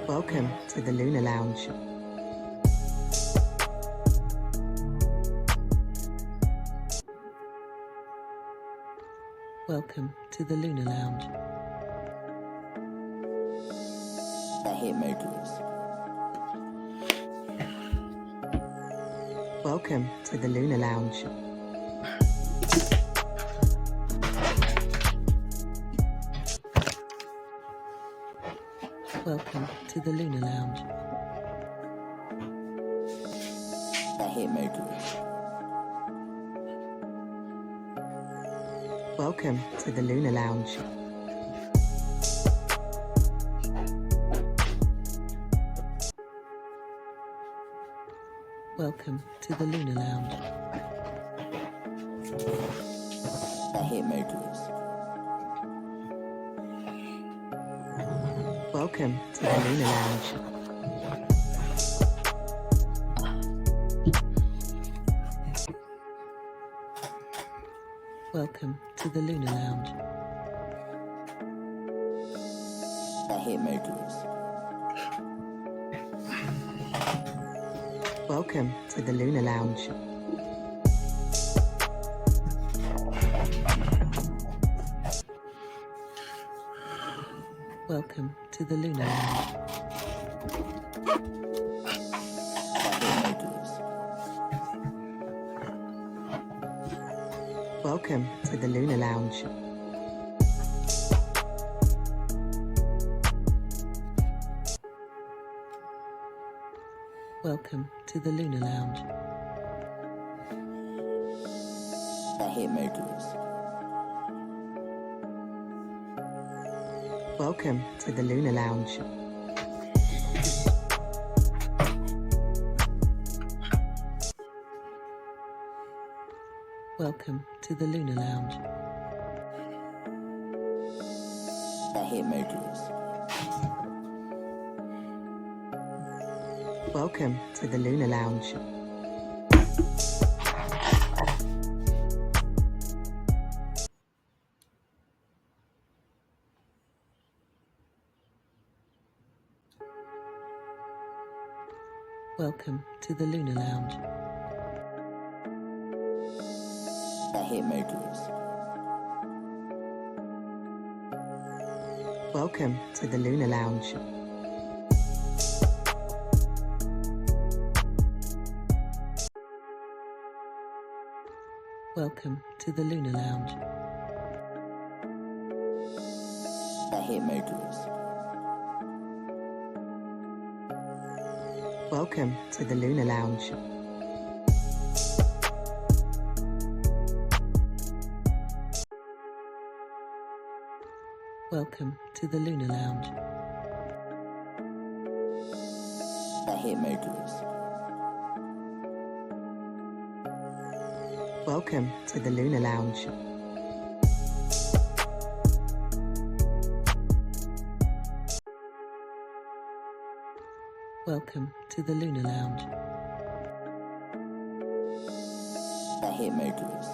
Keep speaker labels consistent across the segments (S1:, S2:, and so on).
S1: Welcome to the Lunar Lounge. Welcome to the Lunar Lounge.
S2: The Hitmakers.
S1: Welcome to the Lunar Lounge. Welcome to the Lunar Lounge.
S2: The Hitmakers.
S1: Welcome to the Lunar Lounge. Welcome to the Lunar Lounge.
S2: The Hitmakers.
S1: Welcome to the Lunar Lounge. Welcome to the Lunar Lounge.
S2: The Hitmakers.
S1: Welcome to the Lunar Lounge. Welcome to the Lunar Lounge. Welcome to the Lunar Lounge. Welcome to the Lunar Lounge.
S2: The Hitmakers.
S1: Welcome to the Lunar Lounge. Welcome to the Lunar Lounge.
S2: The Hitmakers.
S1: Welcome to the Lunar Lounge. Welcome to the Lunar Lounge.
S2: The Hitmakers.
S1: Welcome to the Lunar Lounge. Welcome to the Lunar Lounge.
S2: The Hitmakers.
S1: Welcome to the Lunar Lounge. Welcome to the Lunar Lounge.
S2: The Hitmakers.
S1: Welcome to the Lunar Lounge. Welcome to the Lunar Lounge.
S2: The Hitmakers.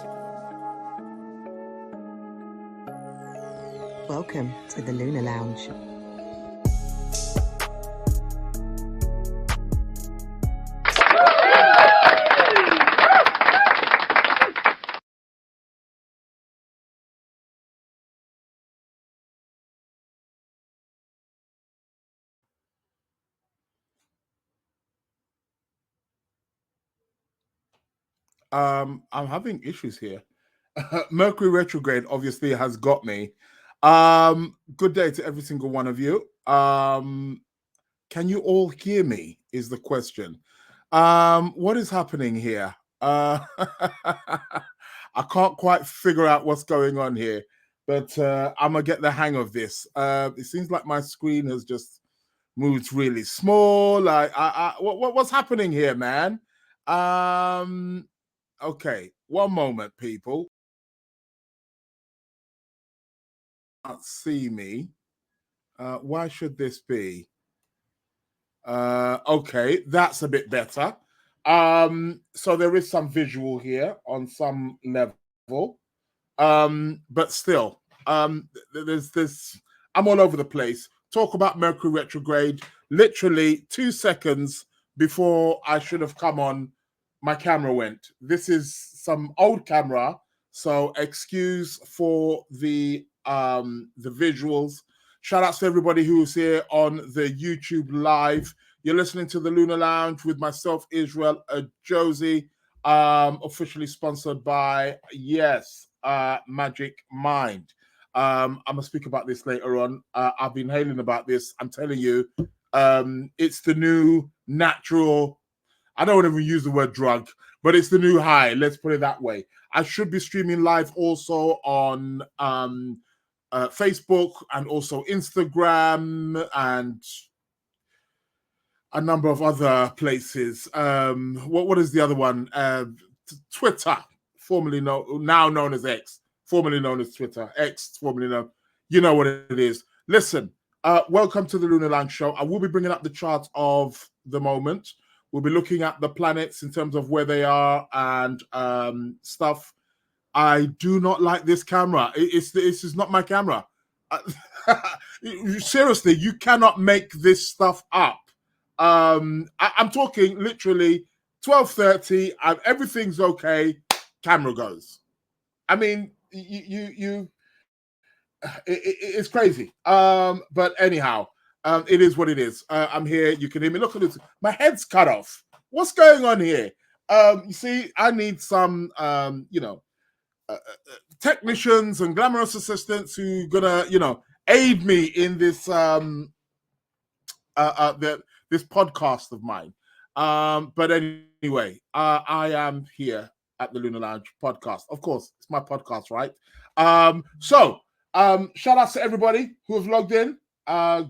S1: Welcome to the Lunar Lounge.
S3: I'm having issues here. Mercury retrograde obviously has got me. Good day to every single one of you. Can you all hear me is the question. What is happening here? I can't quite figure out what's going on here, but I'm gonna get the hang of this. It seems like my screen has just moved really small. What's happening here, man? Okay, one moment, people. Can't see me. Why should this be? Okay, that's a bit better. So there is some visual here on some level. But still, there's this. I'm all over the place. talk about Mercury retrograde. Literally 2 seconds before I should have come on, my camera went. This is some old camera, so excuse for the visuals. Shout out to everybody who's here on the YouTube live. You're listening to the Lunar Lounge with myself, Israel Josie, officially sponsored by Magic Mind. I'm gonna speak about this later on. I've been hailing about this. I'm telling you, it's the new natural. I don't want to use the word drug, but it's the new high. Let's put it that way. I should be streaming live also on Facebook and also Instagram and a number of other places. What is the other one? Twitter, formerly now known as X, formerly known as Twitter. X, formerly known. You know what it is. Listen, welcome to the Lunar Lounge Show. I will be bringing up the chart of the moment. We'll be looking at the planets in terms of where they are and stuff. I do not like this camera. This is not my camera. Seriously, you cannot make this stuff up. I'm talking literally 12:30 and everything's okay. Camera goes. I mean, it's crazy. But anyhow, it is what it is. I'm here. You can hear me. Look at this. My head's cut off. What's going on here? You see, I need some, technicians and glamorous assistants who gonna, aid me in this this podcast of mine. But anyway, I am here at the Lunar Lounge Podcast. Of course, it's my podcast, right? So shout out to everybody who have logged in.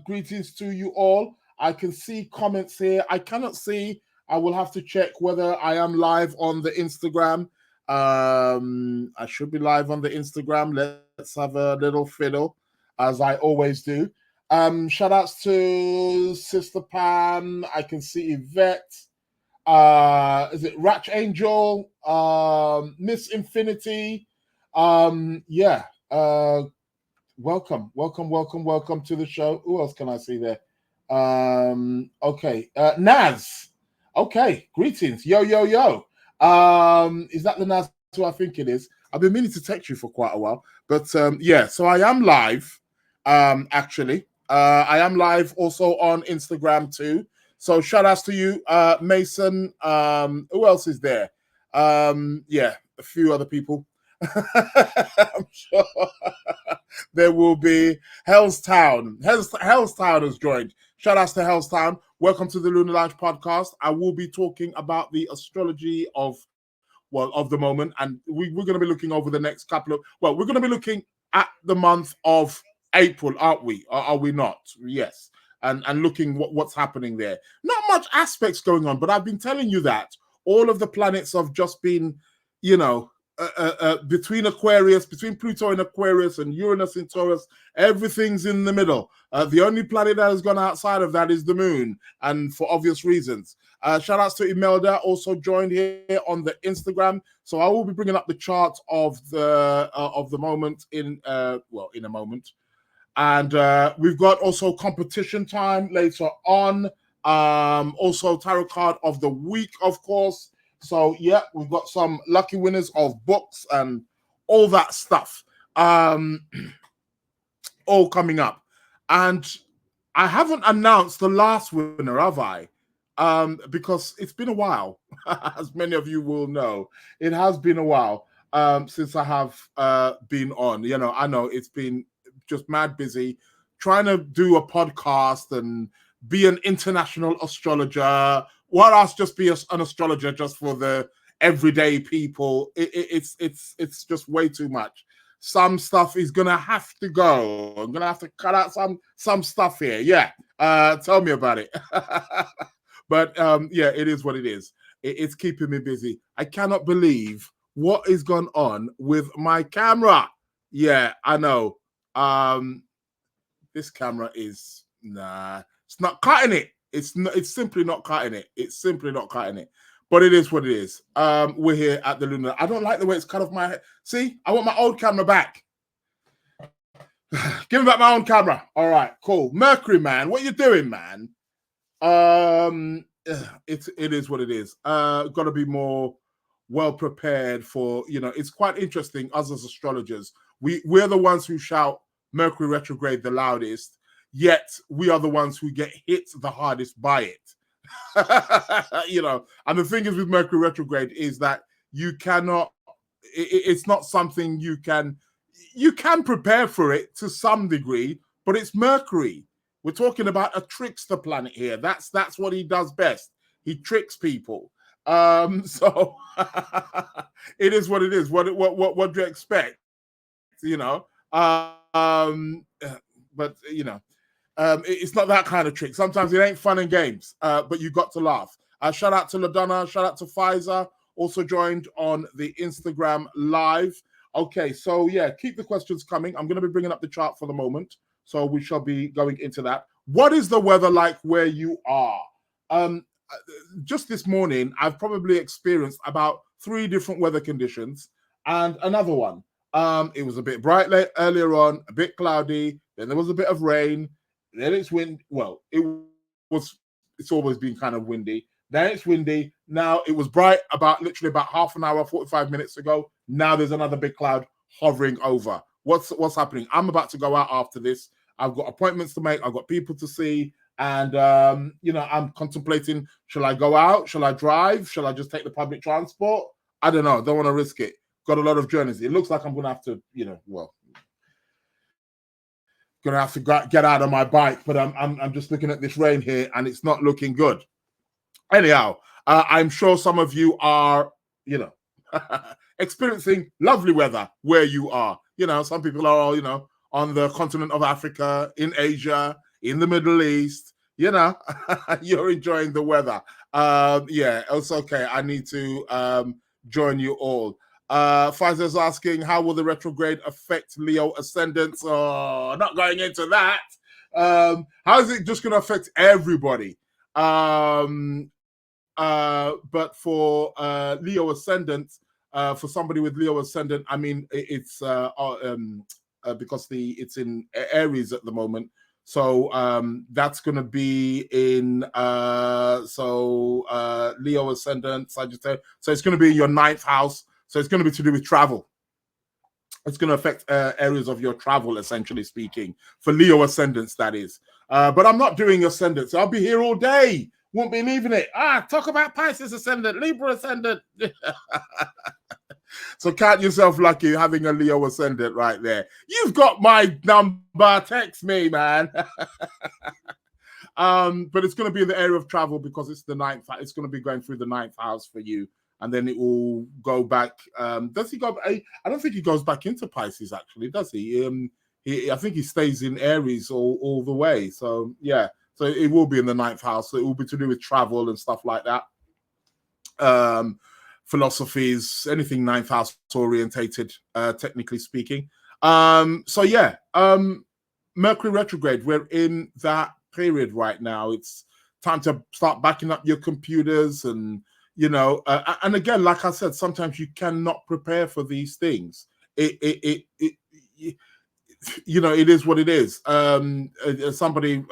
S3: Greetings to you all. I can see comments here. I cannot see. I will have to check whether I am live on the Instagram. I should be live on the Instagram. Let's have a little fiddle, as I always do. Shout outs to Sister Pam. I can see Yvette. Is it Ratch Angel? Miss Infinity. Welcome to the show. Who else can I see there? Okay. Naz. Okay, greetings. Yo. Is that the Naz who I think it is? I've been meaning to text you for quite a while. But so I am live, actually. I am live also on Instagram too. So shout outs to you, Mason. Who else is there? A few other people. I'm sure there will be Hellstown. Hellstown has joined. Shout outs to Hellstown. Welcome to the Lunar Lounge Podcast. I will be talking about the astrology of the moment, and we're going to be looking over the next couple of. We're going to be looking at the month of April, aren't we? Are we not? Yes. And looking what's happening there. Not much aspects going on, but I've been telling you that all of the planets have just been, between Aquarius, between Pluto in Aquarius and Uranus in Taurus, everything's in the middle. The only planet that has gone outside of that is the moon, and for obvious reasons. Shout outs to Imelda, also joined here on the Instagram. So I will be bringing up the chart of the moment in a moment. And we've got also competition time later on. Also tarot card of the week, of course. So, we've got some lucky winners of books and all that stuff all coming up. And I haven't announced the last winner, have I? Because it's been a while, as many of you will know. It has been a while since I have been on. I know it's been just mad busy trying to do a podcast and be an international astrologer. What else? Just be an astrologer just for the everyday people. It's just way too much. Some stuff is gonna have to go. I'm gonna have to cut out some stuff here. Tell me about it. But it is what it is. It's keeping me busy. I cannot believe what is going on with my camera. Yeah, I know. This camera is it's not cutting it. It's simply not cutting it. It's simply not cutting it. But it is what it is. We're here at the Lunar. I don't like the way it's cut off my head. See, I want my old camera back. Give me back my own camera. All right, cool. Mercury, man, what you doing, man? It is what it is. Got to be more well prepared for. It's quite interesting. Us as astrologers, we're the ones who shout Mercury retrograde the loudest, yet we are the ones who get hit the hardest by it. And the thing is with Mercury retrograde is that you cannot. It's not something you can prepare for it to some degree, but it's Mercury. We're talking about a trickster planet here. That's what he does best. He tricks people. So it is what it is. What do you expect? But it's not that kind of trick. Sometimes it ain't fun and games, but you got to laugh. Shout out to LaDonna, shout out to Pfizer, also joined on the Instagram live. Okay, so yeah, keep the questions coming. I'm going to be bringing up the chart for the moment, so we shall be going into that. What is the weather like where you are? Just this morning, I've probably experienced about 3 different weather conditions and another one. It was a bit bright earlier on, a bit cloudy, then there was a bit of rain, then it's wind. Well, it's always been kind of windy. Then it's windy. Now it was bright literally about half an hour, 45 minutes ago. Now there's another big cloud hovering over. What's happening? I'm about to go out after this. I've got appointments to make. I've got people to see. And, I'm contemplating, shall I go out? Shall I drive? Shall I just take the public transport? I don't know. Don't want to risk it. Got a lot of journeys. It looks like I'm going to have to, going to have to get out of my bike. But I'm just looking at this rain here and it's not looking good. Anyhow, I'm sure some of you are, experiencing lovely weather where you are. Some people are, on the continent of Africa, in Asia, in the Middle East. You're enjoying the weather. Yeah, it's okay. I need to join you all. Pfizer's asking, how will the retrograde affect Leo ascendants? Oh, not going into that. How is it just going to affect everybody? But for Leo ascendant, for somebody with Leo ascendant, I mean, it's because it's in Aries at the moment. So that's going to be in Leo ascendant, Sagittarius. So it's going to be in your 9th house. So it's going to be to do with travel. It's going to affect areas of your travel, essentially speaking, for Leo ascendants, that is. But I'm not doing ascendants. I'll be here all day. Won't be leaving it. Talk about Pisces ascendant, Libra ascendant. So count yourself lucky having a Leo ascendant right there. You've got my number. Text me, man. But it's going to be in the area of travel because it's the 9th. It's going to be going through the 9th house for you. And then it will go back. Does he go? I don't think he goes back into Pisces, actually, does he? I think he stays in Aries all the way. So, yeah. So it will be in the 9th house. So it will be to do with travel and stuff like that. Philosophies, anything 9th house orientated, technically speaking. So yeah, Mercury retrograde, we're in that period right now. It's time to start backing up your computers and, and again, like I said, sometimes you cannot prepare for these things. It is what it is. Somebody,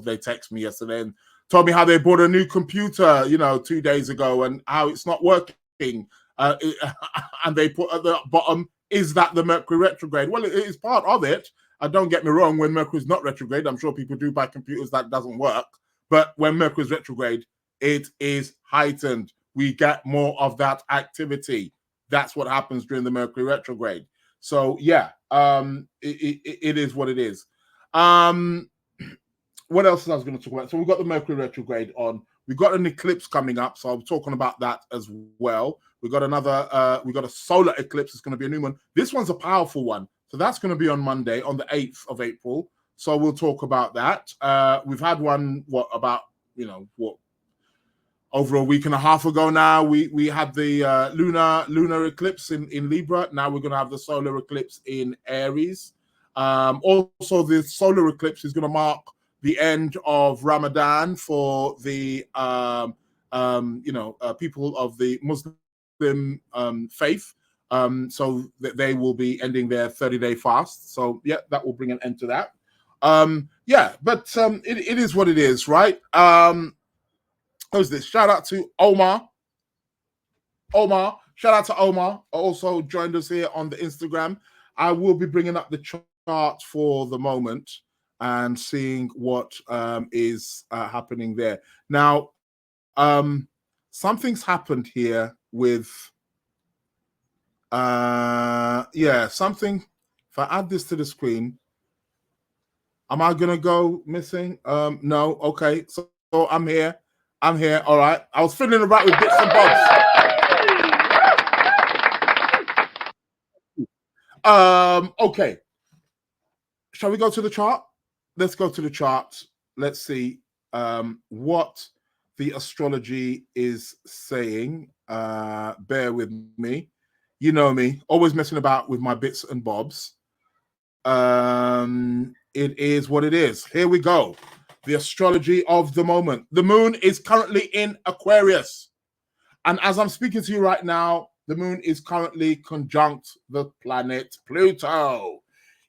S3: they text me yesterday and told me how they bought a new computer, 2 days ago and how it's not working. And they put at the bottom, is that the Mercury retrograde? Well, it is part of it. Don't get me wrong, when Mercury's not retrograde, I'm sure people do buy computers that doesn't work. But when Mercury's retrograde, it is heightened. We get more of that activity. That's what happens during the Mercury retrograde. So, yeah, it is what it is. What else I was going to talk about? So we've got the Mercury retrograde on. We've got an eclipse coming up, so I'm talking about that as well. We've got we've got a solar eclipse. It's going to be a new one. This one's a powerful one. So that's going to be on Monday, on the 8th of April. So we'll talk about that. We've had one, over a week and a half ago now. We had the lunar eclipse in Libra. Now we're going to have the solar eclipse in Aries. Also, the solar eclipse is going to mark the end of Ramadan for the people of the Muslim faith. So they will be ending their 30-day fast. So yeah, that will bring an end to that. It is what it is, right? Who's this? Shout out to Omar. Shout out to Omar. Also joined us here on the Instagram. I will be bringing up the chart for the moment and seeing what is happening there. Now, something's happened here with something. If I add this to the screen, am I gonna go missing? No. Okay, so I'm here. All right. I was fiddling about with bits and bobs. Okay. Shall we go to the chart? Let's go to the chart. Let's see what the astrology is saying. Bear with me. You know me, always messing about with my bits and bobs. It is what it is. Here we go. The astrology of the moment. The moon is currently in Aquarius. And as I'm speaking to you right now, the moon is currently conjunct the planet Pluto.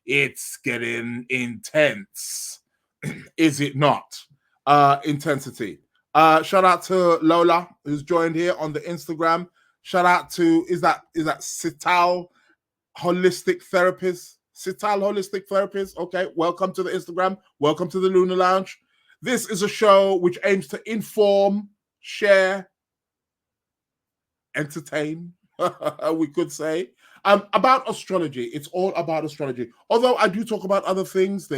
S3: It's getting intense. Is it not? Intensity. Shout out to Lola, who's joined here on the Instagram. Shout out to, is that Sital Holistic Therapist? Sital Holistic Therapist. Okay, welcome to the Instagram. Welcome to the Lunar Lounge. This is a show which aims to inform, share, entertain, we could say, about astrology. It's all about astrology. Although I do talk about other things,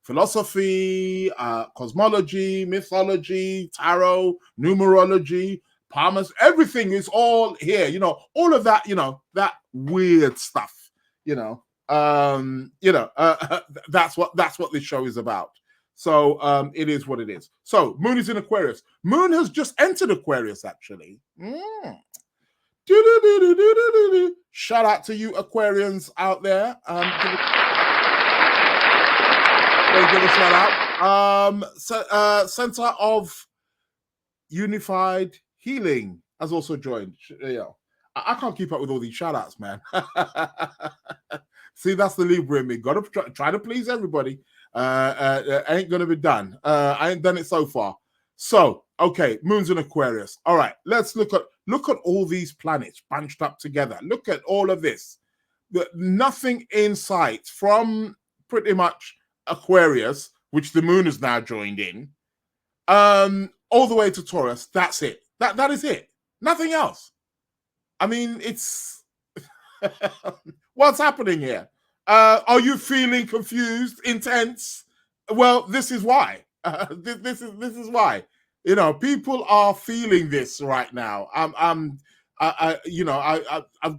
S3: philosophy, cosmology, mythology, tarot, numerology, palmist, everything is all here. All of that. That weird stuff. That's what this show is about. So it is what it is. So moon is in Aquarius. Moon has just entered Aquarius, actually. Shout out to you Aquarians out there. Give a shout out. Center of Unified Healing has also joined. I can't keep up with all these shout outs, man. See, that's the Libra in me. Gotta try to please everybody. Ain't gonna be done. I ain't done it so far. So, okay, moon's in Aquarius. All right, let's look at all these planets bunched up together. Look at all of this. Nothing in sight from pretty much Aquarius, which the moon is now joined in, all the way to Taurus. That's it. That is it. Nothing else. I mean, it's what's happening here? Are you feeling confused, intense? Well, this is why. This is why. People are feeling this right now. I've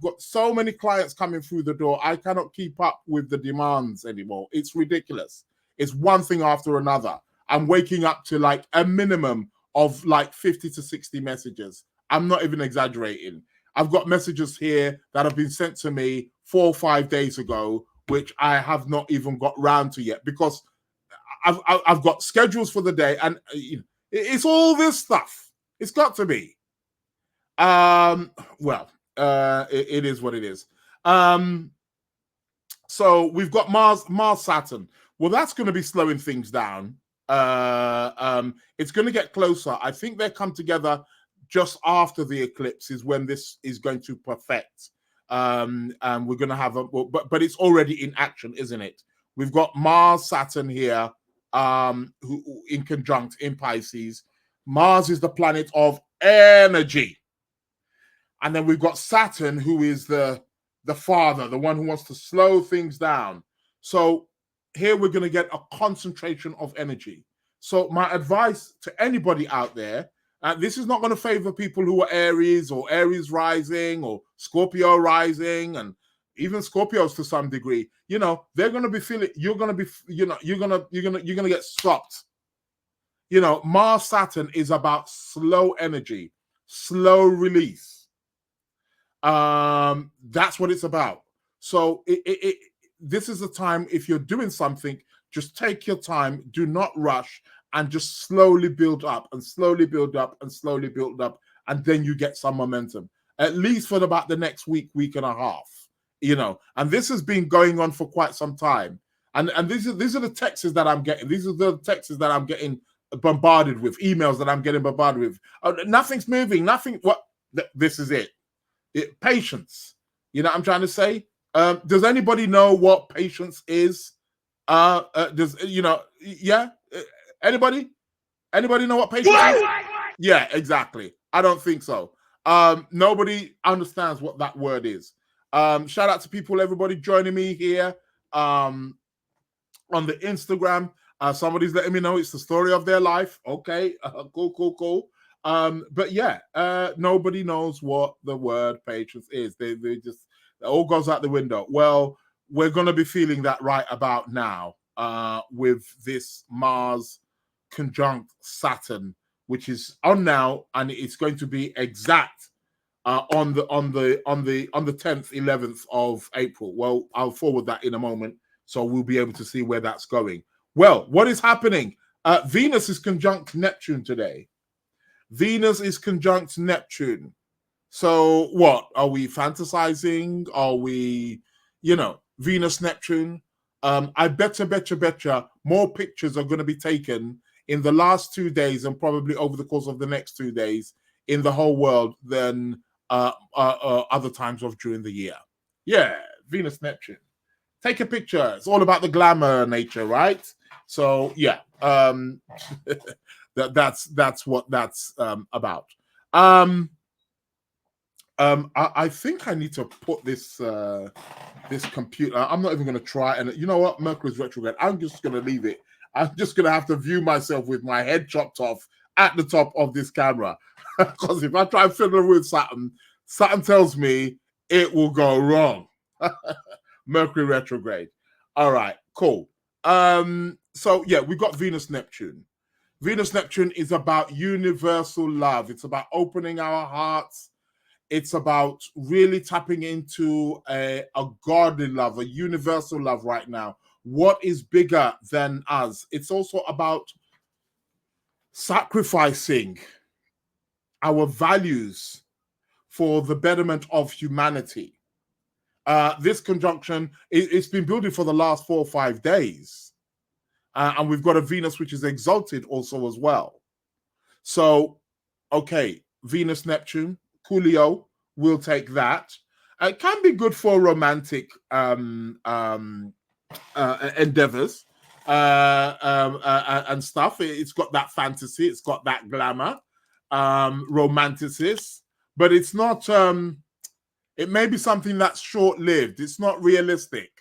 S3: got so many clients coming through the door. I cannot keep up with the demands anymore. It's ridiculous. It's one thing after another. I'm waking up to like a minimum of like 50 to 60 messages. I'm not even exaggerating. I've got messages here that have been sent to me 4 or 5 days ago, which I have not even got round to yet because I've got schedules for the day, and it's all this stuff. It's got to be. It is what it is. So we've got Mars, Saturn. Well, that's going to be slowing things down. It's going to get closer. I think they come together just after the eclipse is when this is going to perfect. And we're going to have but it's already in action, isn't it? We've got Mars, Saturn here, who in conjunct in Pisces. Mars is the planet of energy. And then we've got Saturn, who is the father, the one who wants to slow things down. So here we're going to get a concentration of energy. So my advice to anybody out there, this is not going to favor people who are Aries or Aries rising or Scorpio rising, and even Scorpios to some degree. They're going to be feeling. You're going to be. You're going to get stopped. Mars Saturn is about slow energy, slow release. That's what it's about. So this is the time, if you're doing something, just take your time, do not rush, and just slowly build up and slowly build up and slowly build up, and then you get some momentum. at least for about the next week, week and a half. And this has been going on for quite some time. And these are the texts that I'm getting. These are the texts that I'm getting bombarded with, emails that I'm getting bombarded with. Nothing's moving. Nothing. What? This is it. Patience. You know what I'm trying to say? Does anybody know what patience is? Yeah? Anybody know what patience is? Yeah, exactly. I don't think so. Nobody understands what that word is. Shout out to everybody joining me here on the Instagram. Somebody's letting me know it's the story of their life. Okay, cool. But yeah, nobody knows what the word patience is. They just, it all goes out the window. Well, we're going to be feeling that right about now with this Mars conjunct Saturn, which is on now, and it's going to be exact on the 10th, 11th of April. Well, I'll forward that in a moment, so we'll be able to see where that's going. Well, what is happening? Venus is conjunct Neptune today. Venus is conjunct Neptune. So what? Are we fantasizing? Are we, Venus, Neptune? I betcha more pictures are going to be taken in the last 2 days and probably over the course of the next 2 days in the whole world than other times of during the year. Yeah, Venus, Neptune. Take a picture. It's all about the glamour nature, right? So yeah, that's what that's about. I think I need to put this this computer. I'm not even going to try. And you know what? Mercury's retrograde. I'm just going to leave it. I'm just going to have to view myself with my head chopped off at the top of this camera. Because if I try and fiddle with Saturn tells me it will go wrong. Mercury retrograde. All right, cool. So yeah, we've got Venus, Neptune. Venus, Neptune is about universal love. It's about opening our hearts. It's about really tapping into a godly love, a universal love right now. What is bigger than us? It's also about sacrificing our values for the betterment of humanity. This conjunction, it's been building for the last 4 or 5 days. And we've got a Venus which is exalted also as well. So, okay, Venus, Neptune, coolio, we'll take that. It can be good for romantic endeavors and stuff. It's got that fantasy, it's got that glamour, romanticism, but it's not, it may be something that's short-lived. It's not realistic.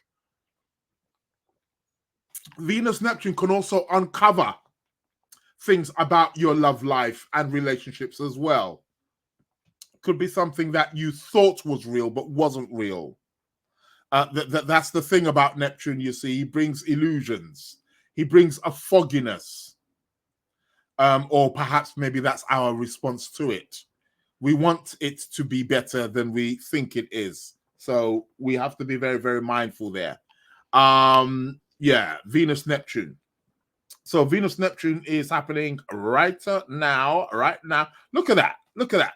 S3: Venus, Neptune can also uncover things about your love life and relationships as well. Could be something that you thought was real but wasn't real. That's the thing about Neptune, you see. He brings illusions. He brings a fogginess. Or perhaps maybe that's our response to it. We want it to be better than we think it is. So we have to be very, very mindful there. Yeah, Venus, Neptune. So Venus, Neptune is happening right now. Look at that.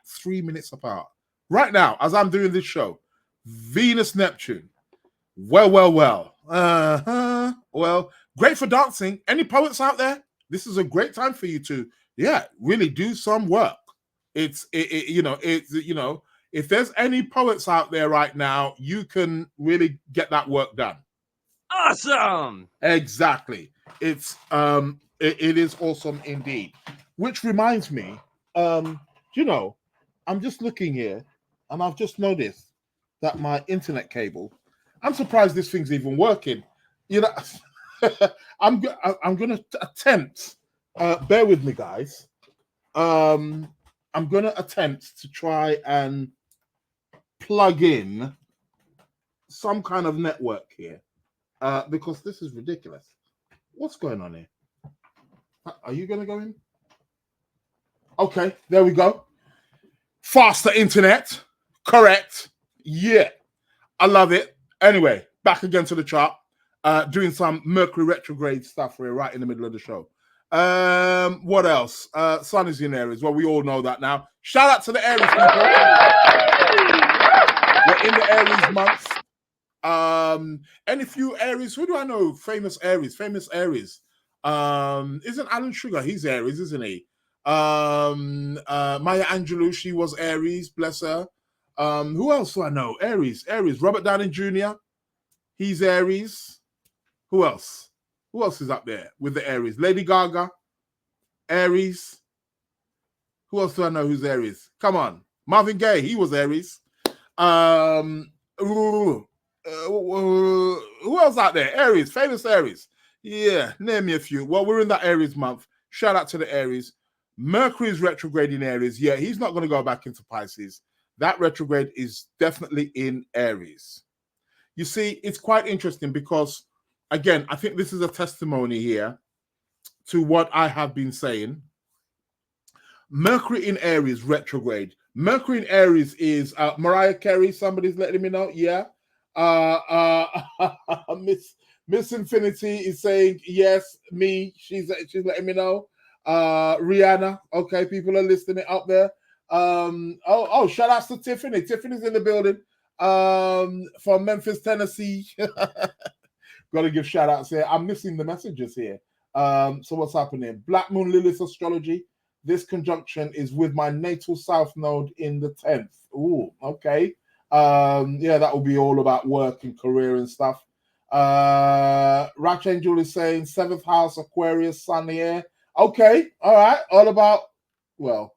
S3: 3 minutes apart. Right now, as I'm doing this show, Venus, Neptune. Well. Well, great for dancing. Any poets out there? This is a great time for you to, really do some work. If there's any poets out there right now, you can really get that work done.
S4: Awesome.
S3: Exactly. It's it is awesome indeed. Which reminds me, I'm just looking here and I've just noticed that my internet cable, I'm surprised this thing's even working. I'm gonna attempt, bear with me guys. I'm gonna attempt to try and plug in some kind of network here. Because this is ridiculous. What's going on here? Are you going to go in? Okay, there we go. Faster internet. Correct. Yeah, I love it. Anyway, back again to the chart. Doing some Mercury retrograde stuff. We're right in the middle of the show. What else? Sun is in Aries. Well, we all know that now. Shout out to the Aries people. We're in the Aries month. Any few Aries. Who do I know? Famous Aries. Isn't Alan Sugar? He's Aries, isn't he? Maya Angelou, she was Aries, bless her. Who else do I know? Aries. Robert Downey Jr., he's Aries. Who else? Who else is up there with the Aries? Lady Gaga, Aries. Who else do I know who's Aries? Come on. Marvin Gaye, he was Aries. Who else out there? Aries, famous Aries. Yeah, name me a few. Well, we're in that Aries month. Shout out to the Aries. Mercury is retrograde in Aries. Yeah, he's not going to go back into Pisces. That retrograde is definitely in Aries. You see, it's quite interesting because, again, I think this is a testimony here to what I have been saying. Mercury in Aries retrograde. Mercury in Aries is Mariah Carey. Somebody's letting me know. Yeah. Miss Infinity is saying yes. Me. She's letting me know. Rihanna. Okay, people are listening up there. Shout out to Tiffany. Tiffany's in the building. From Memphis, Tennessee. Got to give shout outs here. I'm missing the messages here. So what's happening? Black Moon Lilith Astrology. This conjunction is with my natal south node in the 10th. Ooh, okay. Yeah, that will be all about work and career and stuff. Ratch Angel is saying 7th house, Aquarius, sun here. Okay, all right. All about, well,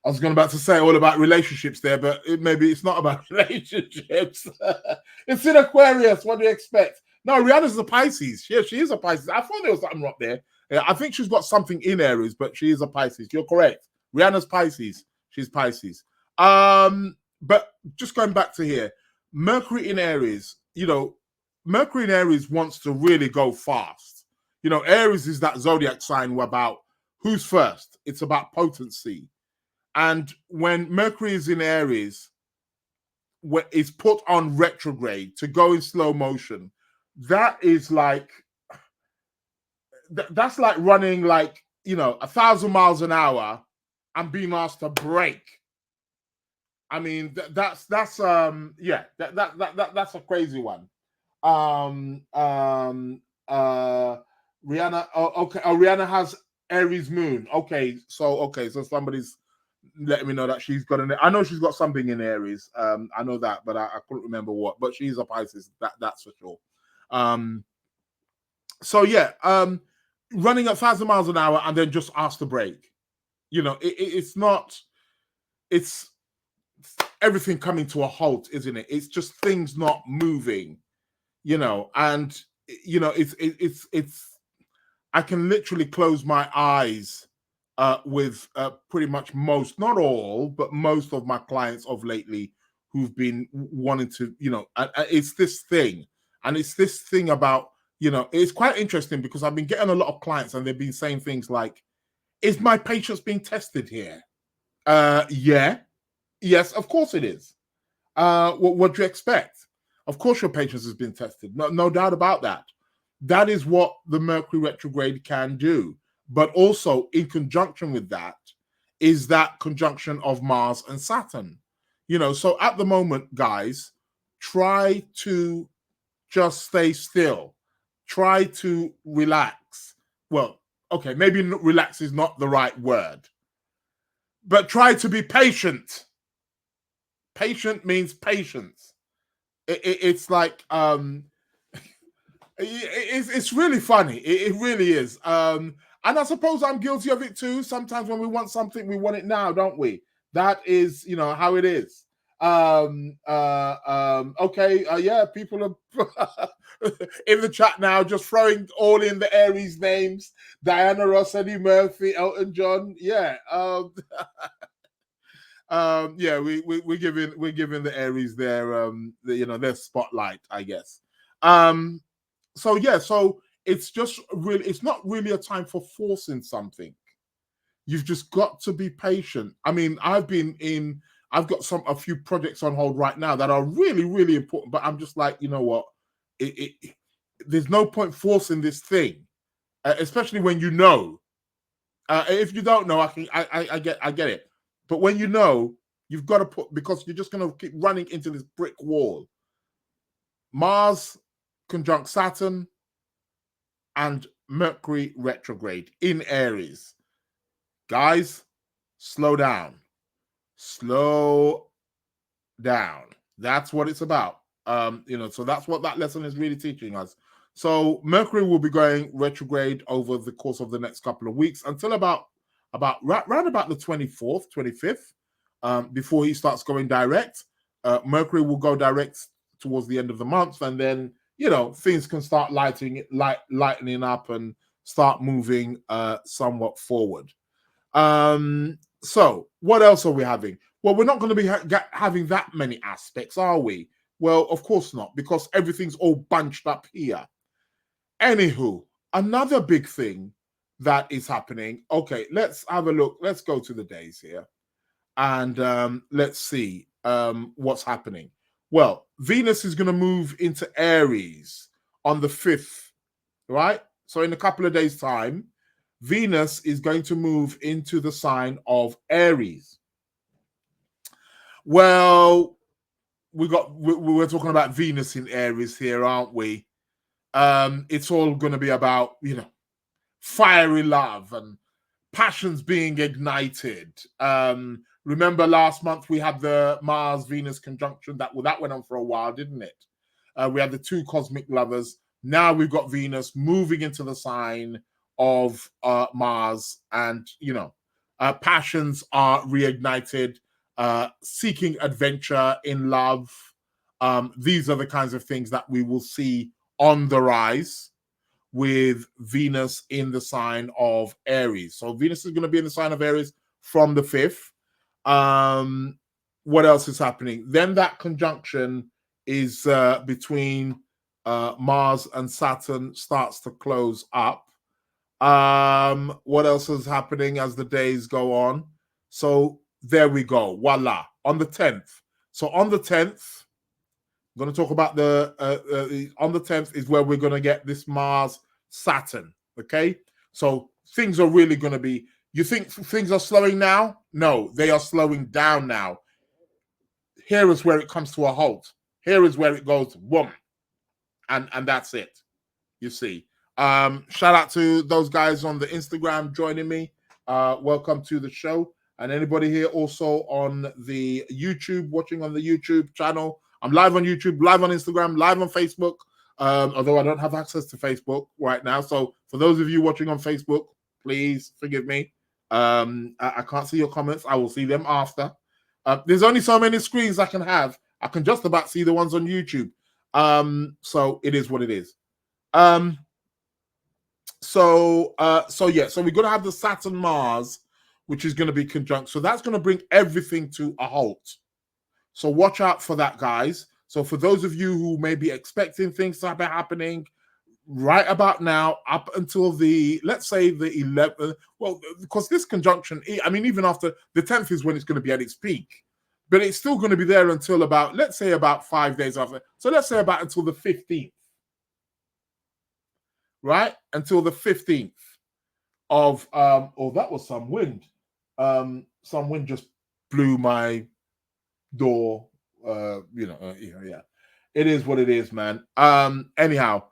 S3: I was about to say all about relationships there, but maybe it's not about relationships. It's in Aquarius. What do you expect? No, Rihanna's a Pisces. Yeah, she is a Pisces. I thought there was something up there. Yeah, I think she's got something in Aries, but she is a Pisces. You're correct. Rihanna's Pisces. She's Pisces. But just going back to here, Mercury in Aries, Mercury in Aries wants to really go fast. Aries is that zodiac sign about who's first. It's about potency. And when Mercury is in Aries, when it's put on retrograde to go in slow motion, that is like, that's like running 1,000 miles an hour and being asked to brake. I mean, that's a crazy one. Rihanna. Okay. Rihanna has Aries moon. Okay. So somebody's letting me know that she's got I know she's got something in Aries. I know that, but I couldn't remember what. But she's a Pisces. That's for sure. Running at 1,000 miles an hour and then just asked to brake. It's not. It's everything coming to a halt, isn't it? It's just things not moving. And it's. I can literally close my eyes with pretty much most, not all, but most of my clients of lately who've been wanting to, it's this thing. And it's this thing about, it's quite interesting because I've been getting a lot of clients and they've been saying things like, is my patience being tested here? Yeah. Yes, of course it is. What do you expect? Of course your patience has been tested. No doubt about that. That is what the Mercury retrograde can do. But also in conjunction with that is that conjunction of Mars and Saturn. So at the moment, guys, try to just stay still. Try to relax. Well, okay, maybe relax is not the right word. But try to be patient. Patient means patience. It's like... It's really funny. It really is. And I suppose I'm guilty of it too. Sometimes when we want something, we want it now, don't we? That is, how it is. Yeah, people are in the chat now, just throwing all in the Aries names. Diana Ross, Eddie Murphy, Elton John. Yeah. We're giving the Aries their their spotlight, I guess. So it's just really, it's not really a time for forcing something. You've just got to be patient. I mean, I've got a few projects on hold right now that are really, really important, but I'm just like, you know what? There's no point forcing this thing, especially when If you don't know, I get it. But when you know, you've got to put, because you're just going to keep running into this brick wall. Mars conjunct Saturn and Mercury retrograde in Aries. Guys, slow down. Slow down. That's what it's about. So that's what that lesson is really teaching us. So Mercury will be going retrograde over the course of the next couple of weeks until about round about the 24th, 25th, before he starts going direct. Mercury will go direct towards the end of the month, and then things can start lightening up and start moving somewhat forward. So what else are we having? Well, we're not going to be having that many aspects, are we? Well, of course not, because everything's all bunched up here. Anywho, another big thing that is happening. Okay, let's have a look. Let's go to the days here, and let's see what's happening. Well, Venus is going to move into Aries on the 5th, right? So in a couple of days' time, Venus is going to move into the sign of Aries. Well, we're talking about Venus in Aries here, aren't we? It's all going to be about, fiery love and passions being ignited. Remember last month we had the Mars-Venus conjunction that went on for a while, didn't it? We had the two cosmic lovers. Now we've got Venus moving into the sign of Mars, and passions are reignited, seeking adventure in love. These are the kinds of things that we will see on the rise with Venus in the sign of Aries. So Venus is going to be in the sign of Aries from the 5th. What else is happening? Then that conjunction is between Mars and Saturn starts to close up. What else is happening as the days go on? So there we go. Voila. On the 10th. So on the 10th, I'm going to talk about on the 10th is where we're going to get this Mars Saturn. Okay. So things are really going to be, you think things are slowing now? No, they are slowing down now. Here is where it comes to a halt. Here is where it goes, boom. And that's it. You see. Shout out to those guys on the Instagram joining me. Welcome to the show. And anybody here also on the YouTube, watching on the YouTube channel. I'm live on YouTube, live on Instagram, live on Facebook, although I don't have access to Facebook right now. So for those of you watching on Facebook, please forgive me. I can't see your comments. I will see them after. There's only so many screens I can have. I can just about see the ones on YouTube. So it is what it is. So we're going to have the Saturn Mars, which is going to be conjunct. So that's going to bring everything to a halt. So watch out for that, guys. So for those of you who may be expecting things to be happening right about now, up until let's say the 11th, well, because this conjunction, I mean, even after the 10th is when it's going to be at its peak, but it's still going to be there until about, let's say about 5 days after. So let's say about until the 15th. Right? Until the 15th of, oh, that was some wind. Some wind just blew my door. Yeah. It is what it is, man. Anyhow,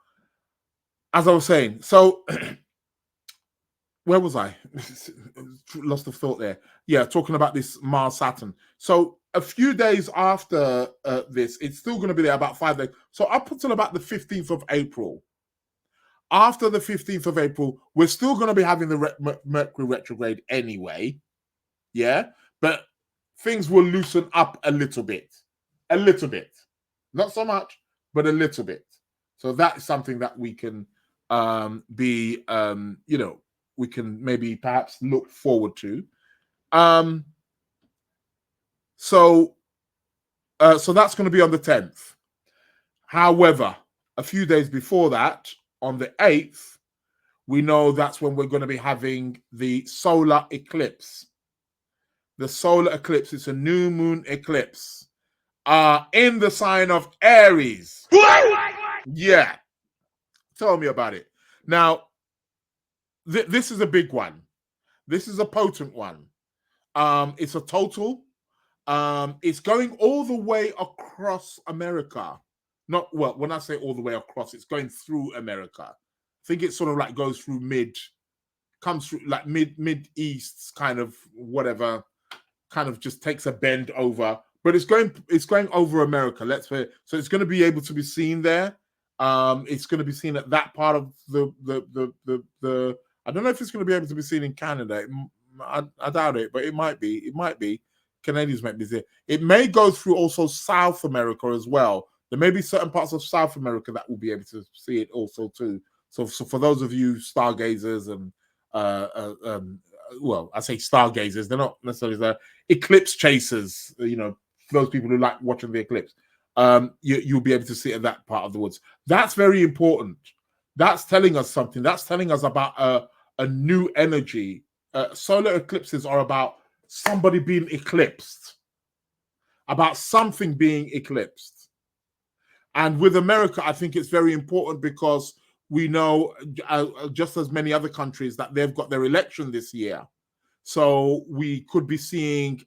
S3: as I was saying, so where was I? Lost of thought there. Yeah, talking about this Mars Saturn. So a few days after this, it's still going to be there about 5 days. So up until about the 15th of April. After the 15th of April, we're still going to be having the Mercury retrograde anyway. Yeah, but things will loosen up a little bit. A little bit. Not so much, but a little bit. So that is something that we can we can maybe perhaps look forward to. So that's going to be on the 10th. However, a few days before that, on the 8th, we know that's when we're going to be having the solar eclipse. The solar eclipse is a new moon eclipse in the sign of Aries. Yeah. Tell me about it. Now, this is a big one. This is a potent one. It's a total. It's going all the way across America. Not well, when I say all the way across, it's going through America. I think it sort of like goes through comes through like mid east, kind of whatever, kind of just takes a bend over. But it's going over America. So it's going to be able to be seen there. It's going to be seen at that part of the. I don't know if it's going to be able to be seen in Canada. I doubt it, but it might be. It might be. Canadians might be there. It may go through also South America as well. There may be certain parts of South America that will be able to see it also too. So for those of you stargazers and well, I say stargazers, they're not necessarily the eclipse chasers. You know, those people who like watching the eclipse. You'll be able to see it in that part of the woods. That's very important. That's telling us something. That's telling us about a new energy. Solar eclipses are about somebody being eclipsed, about something being eclipsed. And with America, I think it's very important because we know, just as many other countries, that they've got their election this year. So we could be seeing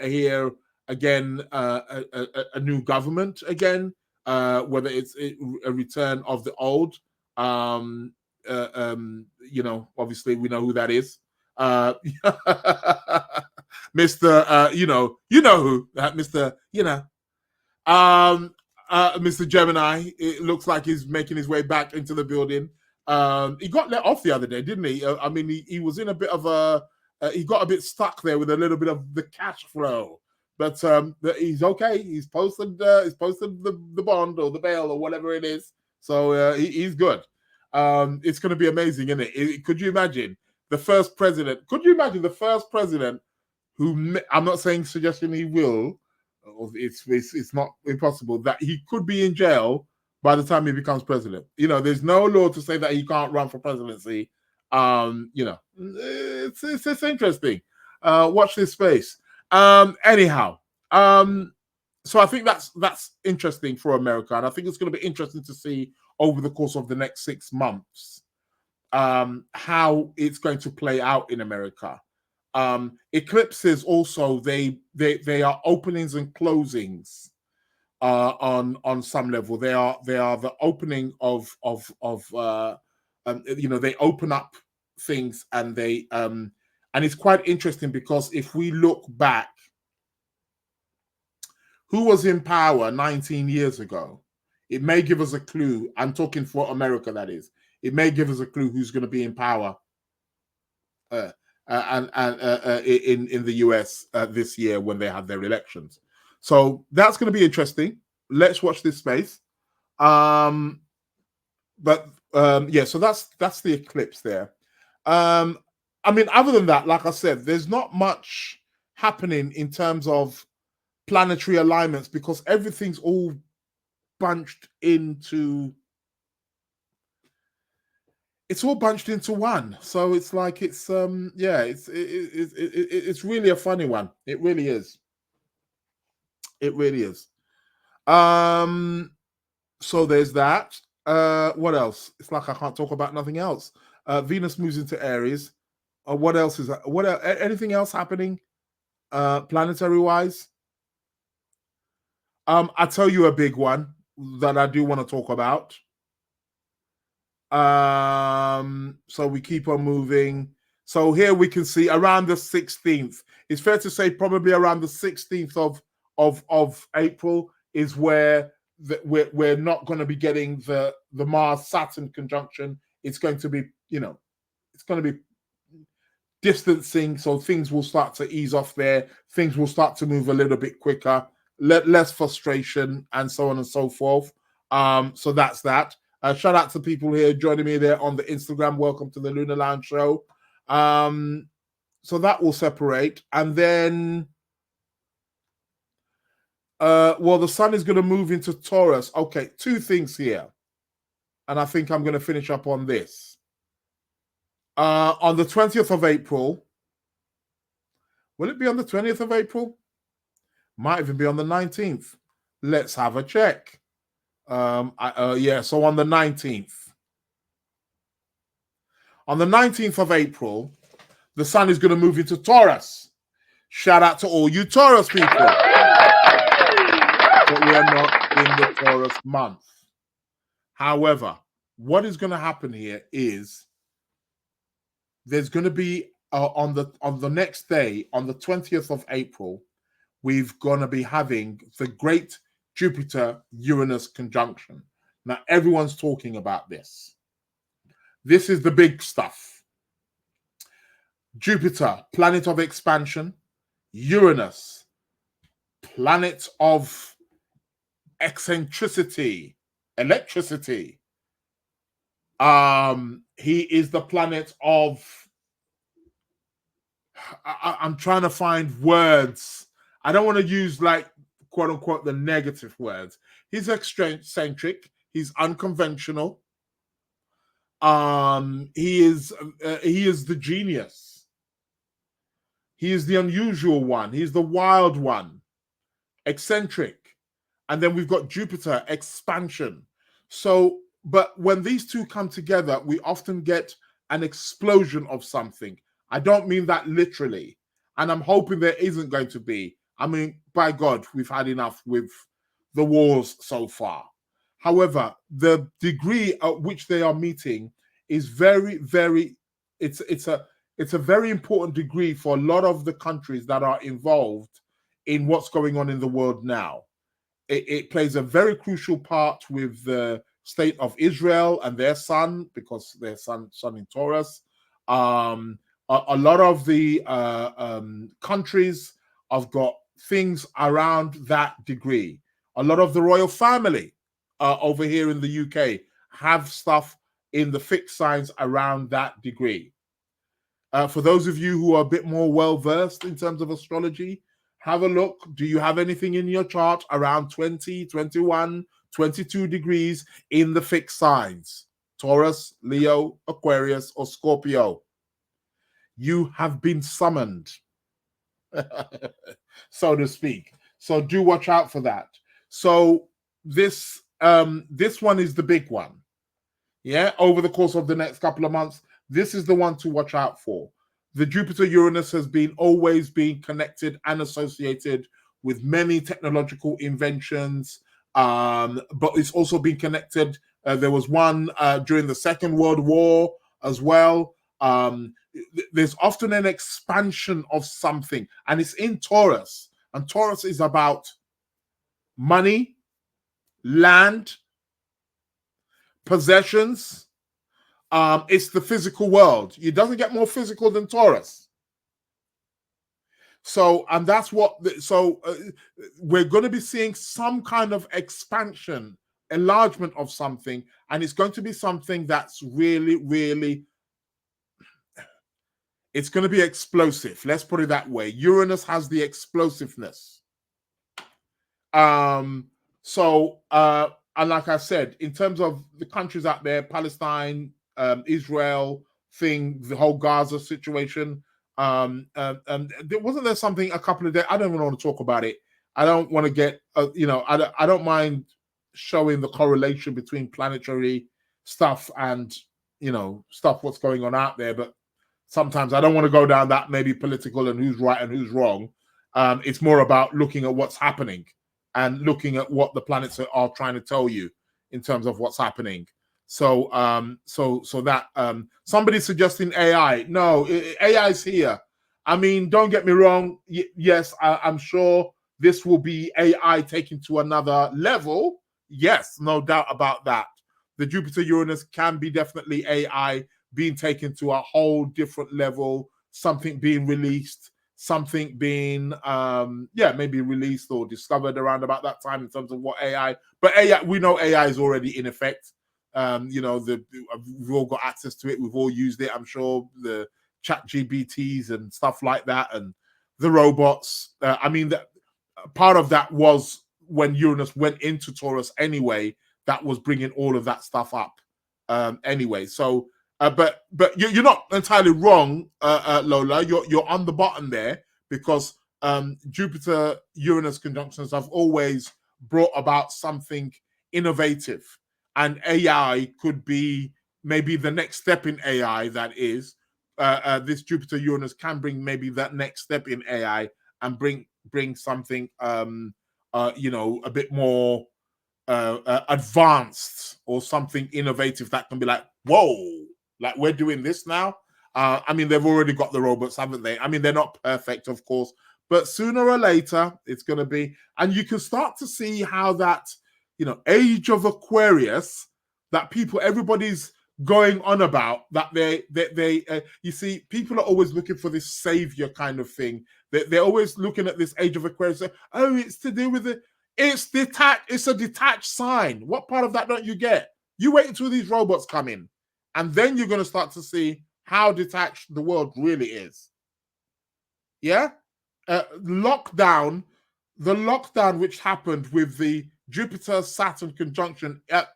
S3: here again a new government again, whether it's a return of the old. You know, obviously we know who that is. Mr. You know who, Mr. Mr. Gemini. It looks like he's making his way back into the building. He got let off the other day, didn't he? I mean, he was in a bit of a. He got a bit stuck there with a little bit of the cash flow, but he's okay. He's posted the bond or the bail or whatever it is, so he's good. It's going to be amazing, isn't it? Could you imagine the first president? Could you imagine the first president who? I'm not suggesting he will. It's not impossible that he could be in jail by the time he becomes president. You know, there's no law to say that he can't run for presidency. You know, it's interesting. Watch this space. Anyhow, so I think that's interesting for America, and I think it's going to be interesting to see over the course of the next 6 months how it's going to play out in America. Eclipses also they are openings and closings on some level. They are the opening of you know, they open up things, and they and it's quite interesting because if we look back, who was in power 19 years ago, it may give us a clue. I'm talking for America, that is. It may give us a clue who's going to be in power in the US this year when they have their elections. So that's going to be interesting. Let's watch this space. Yeah, so that's the eclipse there. I mean, other than that, like I said, there's not much happening in terms of planetary alignments because everything's all bunched into. It's all bunched into one, so it's like it's yeah, it's really a funny one. It really is. It really is. So there's that. What else? It's like I can't talk about nothing else. Venus moves into Aries. What else is that? Anything else happening planetary wise? I'll tell you a big one that I do want to talk about. So we keep on moving. So here we can see around the 16th. It's fair to say probably around the 16th of April is where we're not going to be getting the Mars Saturn conjunction. It's going to be, you know, it's going to be distancing, so things will start to ease off there. Things will start to move a little bit quicker, less frustration, and so on and so forth. So that's that. Shout out to people here joining me there on the Instagram. Welcome to the Lunar Lounge show. So that will separate. And then, well, the sun is going to move into Taurus. Okay, two things here. And I think I'm going to finish up on this. On the 20th of April, will it be on the 20th of April? Might even be on the 19th. Let's have a check. Yeah, so on the 19th. On the 19th of April, the sun is going to move into Taurus. Shout out to all you Taurus people. But we are not in the Taurus month. However, what is going to happen here is there's going to be on the next day, on the 20th of April, we're going to be having the great Jupiter-Uranus conjunction. Now, everyone's talking about this. This is the big stuff. Jupiter, planet of expansion. Uranus, planet of eccentricity, electricity. He is the planet of, I'm trying to find words. I don't want to use like quote unquote the negative words. He's eccentric. He's unconventional. He is the genius. He is the unusual one. He's the wild one, eccentric. And then we've got Jupiter, expansion. So, but when these two come together, we often get an explosion of something. I don't mean that literally. And I'm hoping there isn't going to be. I mean, by God, we've had enough with the wars so far. However, the degree at which they are meeting is very, very, it's a very important degree for a lot of the countries that are involved in what's going on in the world now. It plays a very crucial part with the state of Israel and their sun, because their sun in Taurus. A lot of the countries have got things around that degree. A lot of the royal family over here in the UK have stuff in the fixed signs around that degree. For those of you who are a bit more well-versed in terms of astrology, have a look. Do you have anything in your chart around 20, 21, 22 degrees in the fixed signs? Taurus, Leo, Aquarius, or Scorpio. You have been summoned, so to speak. So do watch out for that. So this one is the big one. Yeah, over the course of the next couple of months, this is the one to watch out for. The Jupiter-Uranus has always been connected and associated with many technological inventions, but it's also been connected. There was one during the Second World War as well. There's often an expansion of something, and it's in Taurus. And Taurus is about money, land, possessions. It's the physical world. It doesn't get more physical than Taurus. So, and that's what, we're going to be seeing some kind of expansion, enlargement of something, and it's going to be something that's really, really, it's going to be explosive. Let's put it that way. Uranus has the explosiveness. And like I said, in terms of the countries out there, Palestine, Israel thing, the whole Gaza situation, wasn't there something a couple of days, I don't even want to talk about it. I don't want to get, I don't mind showing the correlation between planetary stuff and, stuff what's going on out there, but sometimes I don't want to go down that maybe political and who's right and who's wrong. It's more about looking at what's happening and looking at what the planets are trying to tell you in terms of what's happening. So that somebody's suggesting AI. No, AI is here. I mean, don't get me wrong. Yes, I'm sure this will be AI taken to another level. Yes, no doubt about that. The Jupiter-Uranus can be definitely AI being taken to a whole different level, something being released, something being, maybe released or discovered around about that time in terms of what AI. But AI, we know AI is already in effect. We've all got access to it. We've all used it. I'm sure the chat GBTs and stuff like that, and the robots. That part of that was when Uranus went into Taurus anyway. That was bringing all of that stuff up anyway. So, but you're not entirely wrong, Lola. You're on the button there, because Jupiter-Uranus conjunctions have always brought about something innovative. And AI could be maybe the next step in AI, that is, this Jupiter Uranus can bring maybe that next step in AI and bring something a bit more advanced or something innovative that can be like, whoa, like we're doing this now. I mean, they've already got the robots, haven't they? I mean, they're not perfect, of course, but sooner or later it's going to be, and you can start to see how that, age of Aquarius that everybody's going on about, that you see, people are always looking for this savior kind of thing. They're always looking at this age of Aquarius. Oh, it's to do with it's detached. It's a detached sign. What part of that don't you get? You wait until these robots come in, and then you're going to start to see how detached the world really is. Yeah? The lockdown which happened with the Jupiter-Saturn conjunction at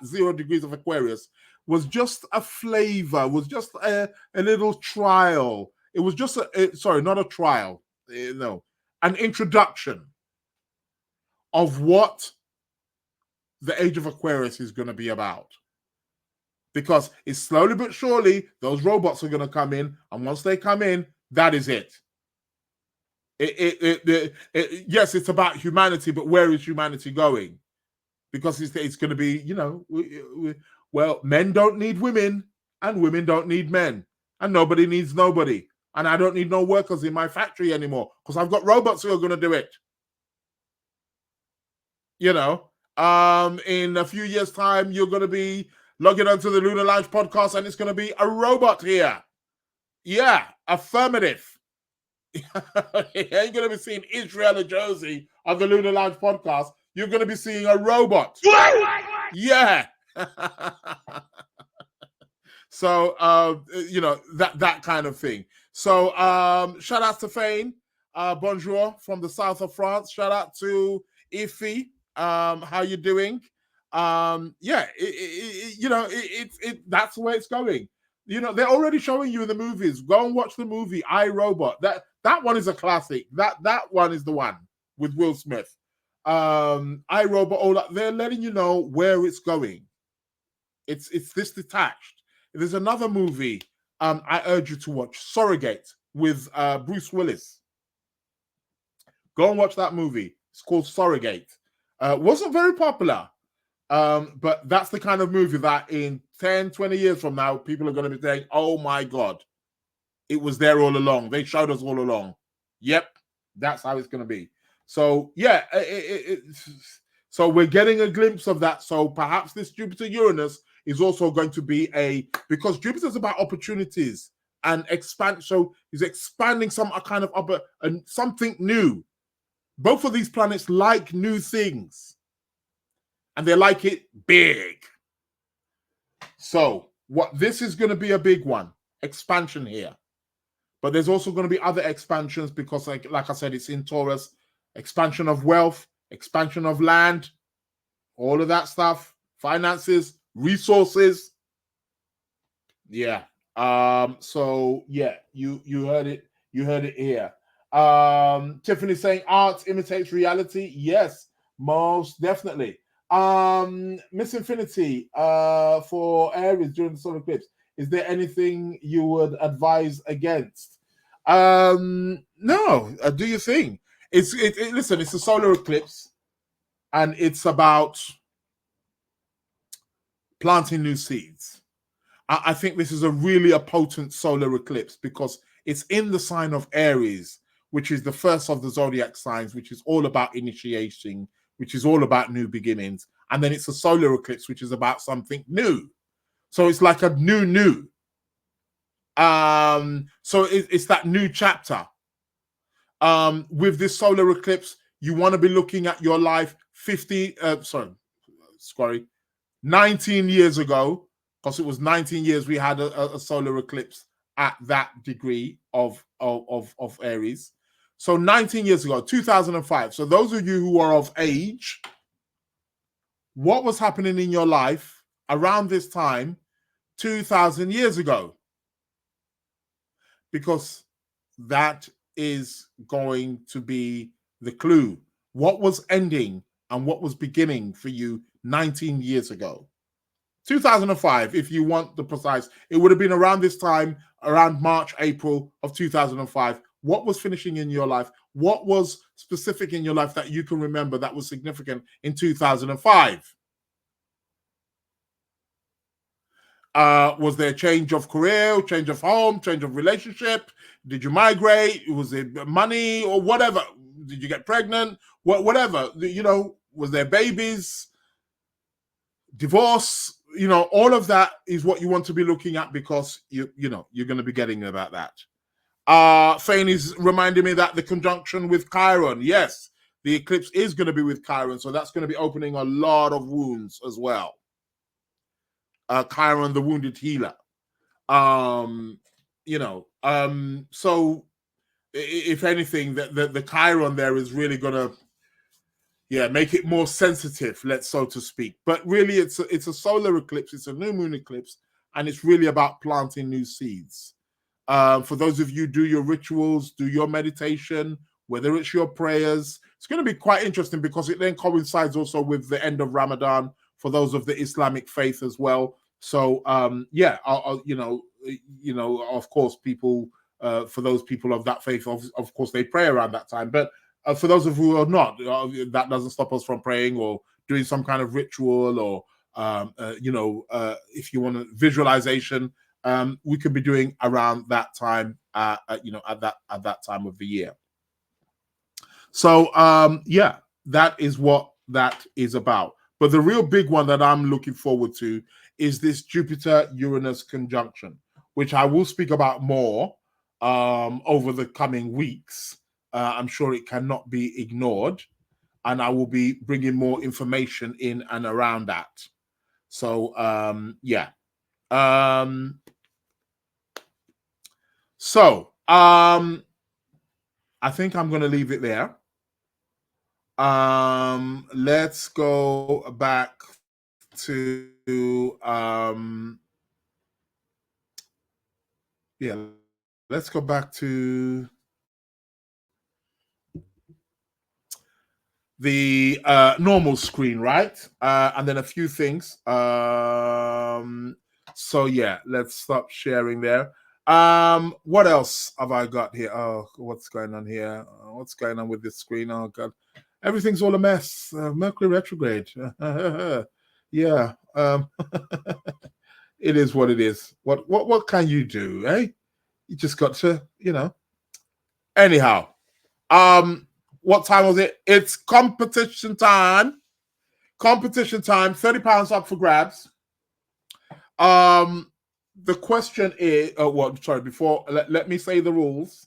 S3: 0 degrees of Aquarius was just a flavor, was just a little trial. It was just not a trial, an introduction of what the age of Aquarius is going to be about. Because it's slowly but surely, those robots are going to come in, and once they come in, that is it. Yes, it's about humanity, but where is humanity going? Because it's going to be, well, men don't need women, and women don't need men, and nobody needs nobody. And I don't need no workers in my factory anymore because I've got robots who are going to do it. In a few years' time, you're going to be logging onto the Lunar Lounge podcast, and it's going to be a robot here. Yeah, affirmative. You ain't going to be seeing Israel and Josie on the Lunar Lounge podcast. You're going to be seeing a robot. Yeah. So, that kind of thing. So, shout out to Fane. Bonjour from the south of France. Shout out to Ify. How you doing? That's the way it's going. They're already showing you the movies. Go and watch the movie I, Robot. That one is a classic. That one is the one with Will Smith. I, Robot. All that. They're letting you know where it's going. It's this detached. There's another movie I urge you to watch, Surrogate, with Bruce Willis. Go and watch that movie. It's called Surrogate. Wasn't very popular, but that's the kind of movie that in 10, 20 years from now, people are going to be saying, oh my God, it was there all along. They showed us all along. Yep, that's how it's going to be. So, yeah, so we're getting a glimpse of that. So perhaps this Jupiter-Uranus is also going to be because Jupiter's about opportunities and expand. So he's expanding some kind of something new. Both of these planets like new things, and they like it big. So this is going to be a big one, expansion here. But there's also going to be other expansions because, like I said, it's in Taurus. Expansion of wealth, expansion of land, all of that stuff, finances, resources. Yeah. So yeah, you heard it. You heard it here. Tiffany saying art imitates reality. Yes, most definitely. Miss Infinity, for Aries during the solar eclipse, is there anything you would advise against? No. Do you think listen, it's a solar eclipse, and it's about planting new seeds. I think this is a potent solar eclipse because it's in the sign of Aries, which is the first of the zodiac signs, which is all about initiation, which is all about new beginnings. And then it's a solar eclipse, which is about something new. So it's like a new. So it's that new chapter. With this solar eclipse, you want to be looking at your life 19 years ago, because it was 19 years we had a solar eclipse at that degree of Aries. So 19 years ago, 2005. So those of you who are of age, what was happening in your life around this time 2,000 years ago? Because that is going to be the clue. What was ending and what was beginning for you 19 years ago? 2005, if you want the precise. It would have been around this time, around March, April of 2005. What was finishing in your life? What was specific in your life that you can remember that was significant in 2005? Was there a change of career, change of home, change of relationship? Did you migrate? Was it money or whatever? Did you get pregnant? Whatever, was there babies? Divorce? All of that is what you want to be looking at, because you're going to be getting about that. Fane is reminding me that the conjunction with Chiron, yes, the eclipse is going to be with Chiron, so that's going to be opening a lot of wounds as well. Chiron, the wounded healer. So if anything, the Chiron there is really going to, make it more sensitive, so to speak. But really, it's a solar eclipse, it's a new moon eclipse, and it's really about planting new seeds. For those of you do your rituals, do your meditation, whether it's your prayers, it's going to be quite interesting, because it then coincides also with the end of Ramadan for those of the Islamic faith as well. So of course, people, for those people of that faith, of course, they pray around that time. But for those of you who are not, that doesn't stop us from praying or doing some kind of ritual, or if you want a visualization, we could be doing around that time, at that time of the year. So that is what that is about. But the real big one that I'm looking forward to is this Jupiter-Uranus conjunction, which I will speak about more over the coming weeks. I'm sure it cannot be ignored, and I will be bringing more information in and around that. So, I think I'm going to leave it there. Let's go back to let's go back to the normal screen, right? And then a few things. So let's stop sharing there. What else have I got here? Oh, what's going on here? What's going on with this screen? Oh God, everything's all a mess. Mercury retrograde. Yeah. It is what it is. What can you do, eh? You just got to, Anyhow, what time was it? It's competition time. Competition time. £30 up for grabs. The question is, before let me say the rules.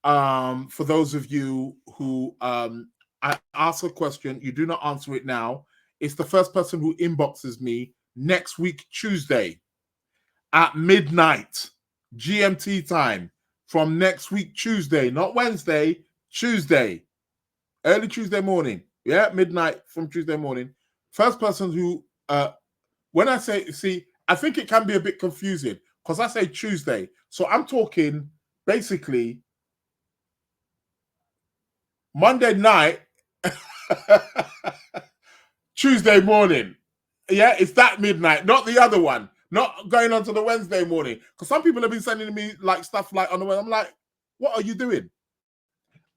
S3: For those of you who I ask a question, you do not answer it now. It's the first person who inboxes me next week, Tuesday, at midnight, GMT time, from next week, Tuesday, not Wednesday, Tuesday, early Tuesday morning. Yeah, midnight from Tuesday morning. First person who, when I say, I think it can be a bit confusing because I say Tuesday. So I'm talking basically Monday night, Tuesday morning. Yeah, it's that midnight, not the other one. Not going on to the Wednesday morning. Because some people have been sending me stuff on the way. I'm like, what are you doing?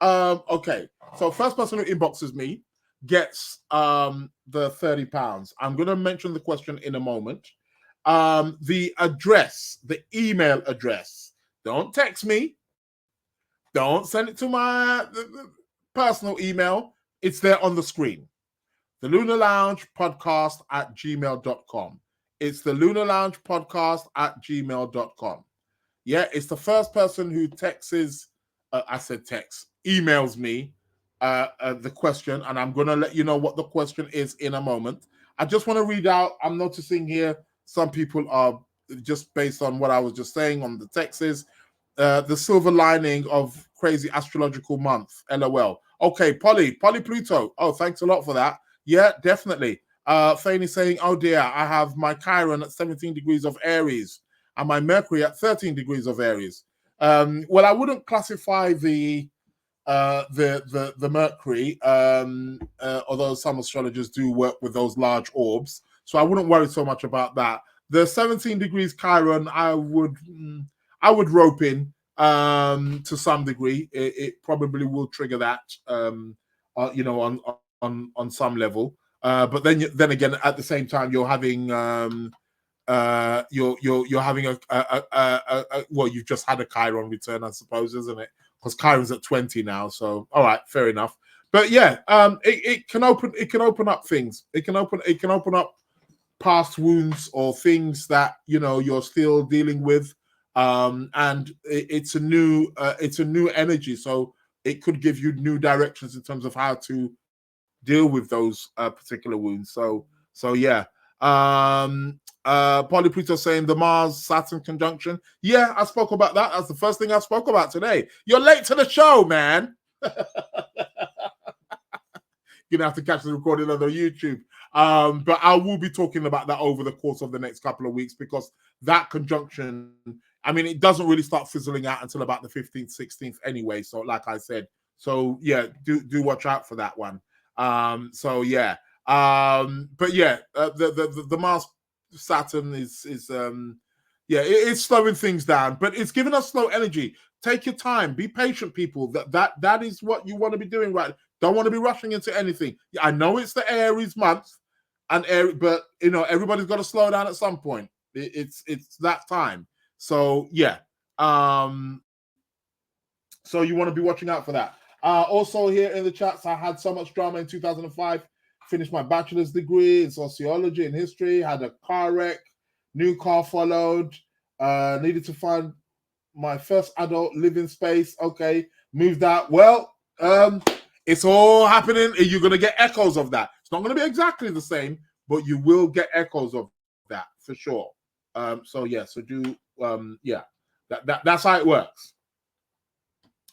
S3: Okay. So first person who inboxes me gets the £30. I'm going to mention the question in a moment. The address, the email address. Don't text me. Don't send it to my personal email. It's there on the screen. The Lunar Lounge Podcast at gmail.com. It's the Lunar Lounge Podcast at gmail.com. Yeah, it's the first person who emails me the question, and I'm going to let you know what the question is in a moment. I just want to read out, I'm noticing here, some people are, just based on what I was just saying on the texts, the silver lining of crazy astrological month, LOL. Okay, Polly Pluto. Oh, thanks a lot for that. Yeah, definitely. Fane is saying, oh dear, I have my Chiron at 17 degrees of Aries and my Mercury at 13 degrees of Aries. Well, I wouldn't classify the Mercury, although some astrologers do work with those large orbs. So I wouldn't worry so much about that. The 17 degrees Chiron, I would rope in to some degree. It probably will trigger that, on some level. But then again, at the same time, you're having you're having well, you've just had a Chiron return, I suppose, isn't it? Because Chiron's at 20 now. So all right, fair enough. But yeah, it can open up things. It can open up past wounds or things that you're still dealing with, and it's a new energy, so it could give you new directions in terms of how to deal with those particular wounds. So yeah. Polyprito saying the Mars Saturn conjunction. Yeah, I spoke about that. That's the first thing I spoke about today. You're late to the show, man. You're gonna have to catch the recording on the YouTube. But I will be talking about that over the course of the next couple of weeks, because that conjunction, I mean, it doesn't really start fizzling out until about the 15th, 16th anyway. So like I said, so yeah, do watch out for that one. So yeah. But yeah, the Mars Saturn is it's slowing things down, but it's giving us slow energy. Take your time, be patient, people. That is what you want to be doing, right? Don't want to be rushing into anything. I know it's the Aries month, but everybody's got to slow down at some point. It's that time. So yeah. So you want to be watching out for that. Also here in the chats, I had so much drama in 2005. Finished my bachelor's degree in sociology and history. Had a car wreck. New car followed. Needed to find my first adult living space. Okay, moved out. Well, it's all happening. You're going to get echoes of that. It's not going to be exactly the same, but you will get echoes of that for sure. So yeah, so do that's how it works.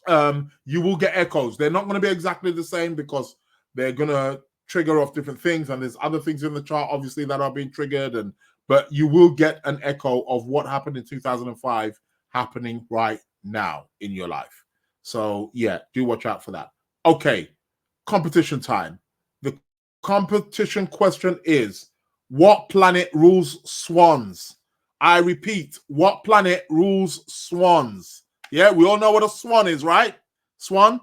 S3: You will get echoes. They're not going to be exactly the same because they're going to trigger off different things, and there's other things in the chart obviously that are being triggered, but you will get an echo of what happened in 2005 happening right now in your life. So yeah, do watch out for that. Okay, competition time. The competition question is, what planet rules swans? I repeat, what planet rules swans? Yeah, we all know what a swan is, right? Swan,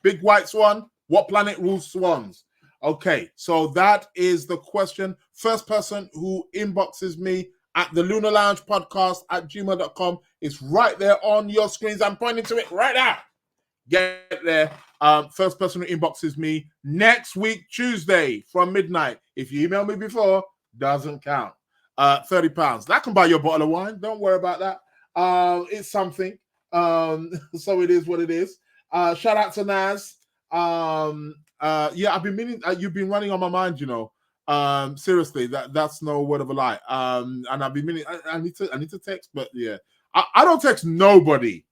S3: big white swan. What planet rules swans? Okay, so that is the question. First person who inboxes me at the Lunar Lounge Podcast at gmail.com. It's right there on your screens. I'm pointing to it right now. Get there. First person who inboxes me next week, Tuesday from midnight. If you email me before, doesn't count. £30. That can buy you a bottle of wine. Don't worry about that. It's something. So it is what it is. Shout out to Naz. I've been meaning. You've been running on my mind, seriously, that's no word of a lie. And I've been meaning. I need to text, but yeah, I don't text nobody.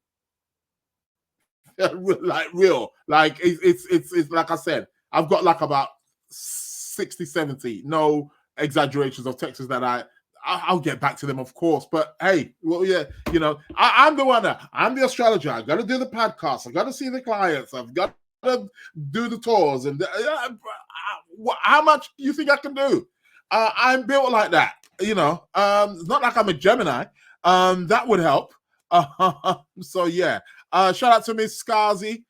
S3: Like it's like I said, I've got like about 60, 70, no exaggerations of texts that I'll get back to them, of course. But hey, well, yeah, I'm the one. I'm the astrologer. I got to do the podcast. I got to see the clients. I've got to do the tours. And how much do you think I can do? I'm built like that. It's not like I'm a Gemini. That would help. So yeah. Shout out to Miss Scarzi.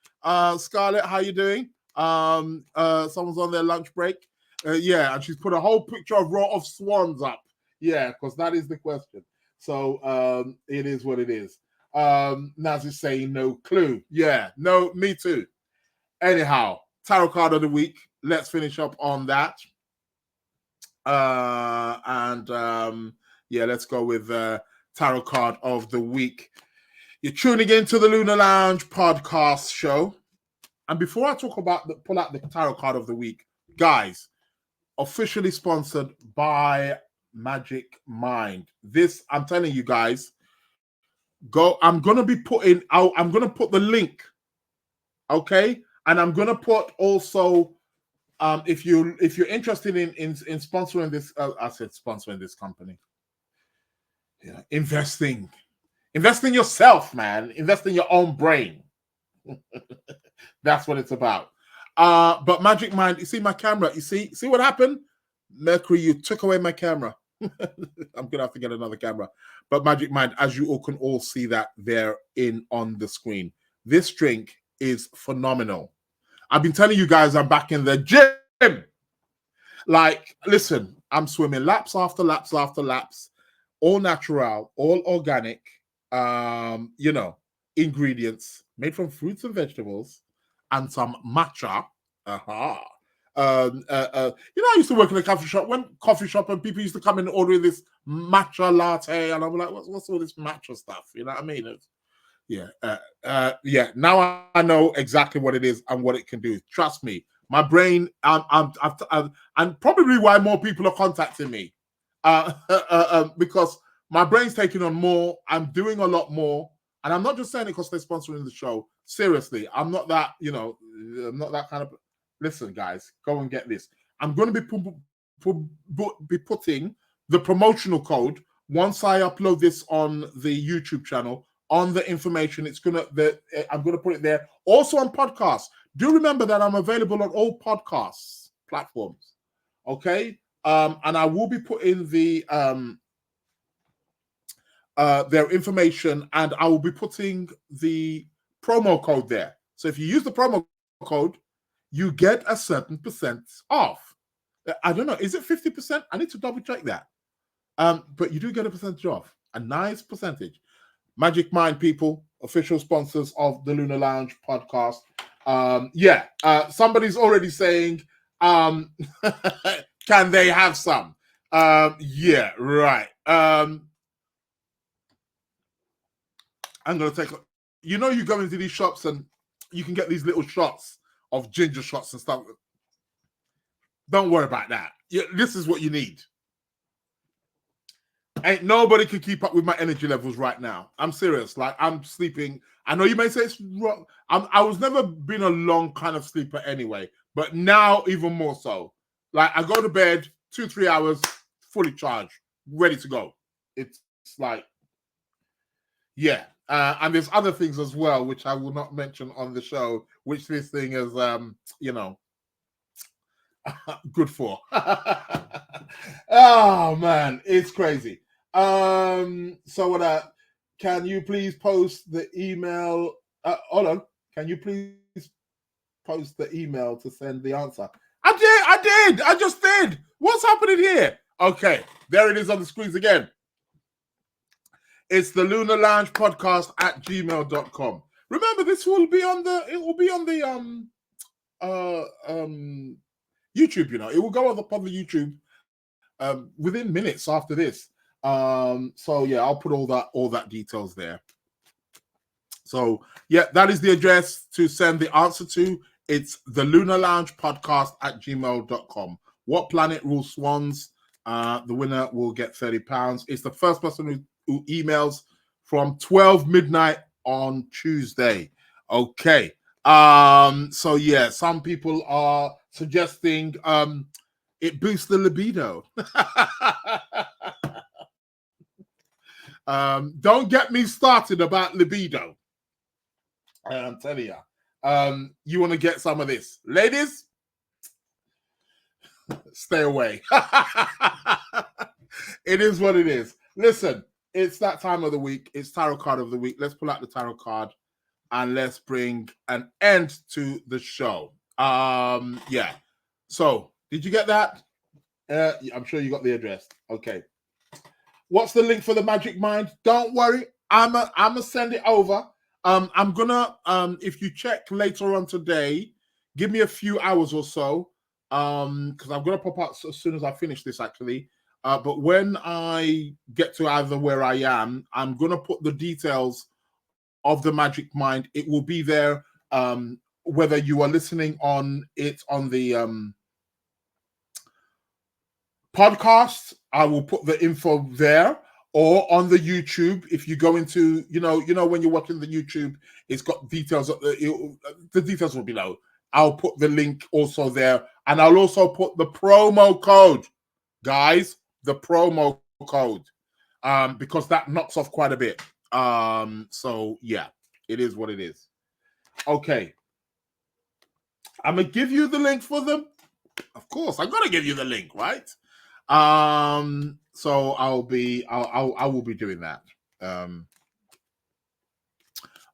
S3: Scarlett, how you doing? Someone's on their lunch break. Yeah, and she's put a whole picture of swans up. Yeah, because that is the question. So it is what it is. Naz is saying no clue. Yeah, no, me too. Anyhow, tarot card of the week. Let's finish up on that. Let's go with tarot card of the week. You're tuning into the Lunar Lounge podcast show. And before I talk about pull out the tarot card of the week, guys, officially sponsored by Magic Mind. This, I'm telling you guys, I'm going to be putting out, I'm going to put the link, okay? And I'm going to put also, if you're interested in sponsoring this, I said sponsoring this company. Yeah, investing in yourself, man. Invest in your own brain. That's what it's about. But Magic Mind, you see my camera, you see what happened? Mercury, you took away my camera. I'm gonna have to get another camera. But Magic Mind, as you all can all see that there on the screen, this drink is phenomenal. I've been telling you guys I'm back in the gym. Like, listen, I'm swimming laps after laps after laps, all natural, all organic, ingredients made from fruits and vegetables and some matcha. Aha. I used to work in a coffee shop and people used to come in and order this matcha latte, and I'm like, what's all this matcha stuff? You know what I mean? Now I know exactly what it is and what it can do. Trust me, my brain, and probably why more people are contacting me, because my brain's taking on more. I'm doing a lot more, and I'm not just saying it because they're sponsoring the show. Seriously, I'm not that. I'm not that kind of. Listen, guys, go and get this. I'm going to be putting the promotional code once I upload this on the YouTube channel on the information. I'm going to put it there. Also on podcasts. Do remember that I'm available on all podcasts platforms. Okay, and I will be putting their information, and I will be putting the promo code there. So if you use the promo code, you get a certain percent off. I don't know. Is it 50%? I need to double check that. But you do get a percentage off. A nice percentage. Magic Mind people, official sponsors of the Lunar Lounge podcast. Somebody's already saying, can they have some? Yeah, right. I'm going to take... You go into these shops and you can get these little shots of ginger shots and stuff. Don't worry about that. This is what you need. Ain't nobody can keep up with my energy levels right now. I'm serious. Like, I'm sleeping. I know you may say it's wrong. I was never been a long kind of sleeper anyway, but now even more so. Like, I go to bed 2-3 hours, fully charged, ready to go. It's like, yeah. And there's other things as well, which I will not mention on the show, which this thing is, good for. Oh, man, it's crazy. So can you please post the email? Hold on. Can you please post the email to send the answer? I just did. What's happening here? Okay, there it is on the screens again. It's the Lunar Lounge Podcast at gmail.com. Remember, this will be on the YouTube, it will go on the public YouTube within minutes after this. So yeah, I'll put all that details there. So yeah, that is the address to send the answer to. It's the Lunar Lounge Podcast at gmail.com. What planet rules swans? The winner will get £30. It's the first person who emails from 12 midnight on Tuesday. Okay. So yeah, some people are suggesting it boosts the libido. Don't get me started about libido. I'm telling you. You want to get some of this. Ladies, stay away. It is what it is. Listen, it's that time of the week. It's tarot card of the week. Let's pull out the tarot card and let's bring an end to the show. Yeah. So, did you get that? I'm sure you got the address. Okay. What's the link for the Magic Mind? Don't worry. I'm gonna send it over. I'm gonna if you check later on today, give me a few hours or so. Because I'm gonna pop out as soon as I finish this actually. But when I get to either where I am, I'm gonna put the details of the Magic Mind. It will be there. Whether you are listening on it on the podcast, I will put the info there, or on the YouTube. If you go into, when you're watching the YouTube, it's got details. The details will be below. I'll put the link also there, and I'll also put the promo code, guys. The promo code, because that knocks off quite a bit. So yeah, it is what it is. Okay, I'm gonna give you the link for them. Of course, I'm gonna give you the link, right? So I will be doing that.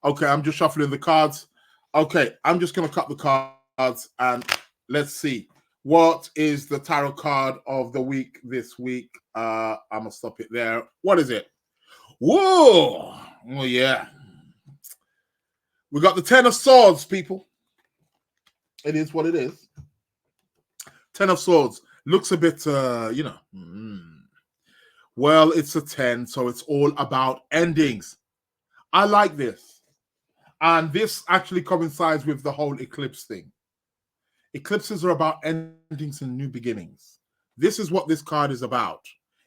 S3: Okay, I'm just shuffling the cards. Okay, I'm just gonna cut the cards and let's see what is the tarot card of the week this week. I'm gonna stop it there. What is it? Whoa! Oh yeah, we got the Ten of Swords, people. It is what it is. Ten of Swords looks a bit, Well, it's a 10, so it's all about endings. I like this. And this actually coincides with the whole eclipse thing. Eclipses are about endings and new beginnings. This is what this card is about.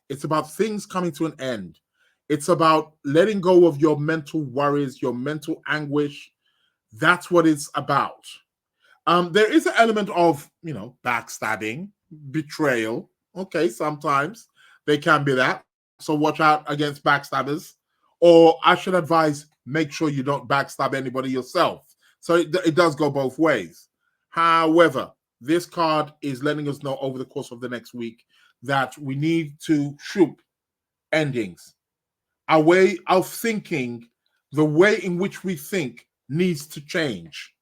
S3: It's about things coming to an end. It's about letting go of your mental worries, your mental anguish. That's what it's about. There is an element of, backstabbing, betrayal. Okay, sometimes they can be that. So watch out against backstabbers. Or I should advise, make sure you don't backstab anybody yourself. So it does go both ways. However, this card is letting us know over the course of the next week that we need to shoot endings. Our way of thinking, the way in which we think needs to change.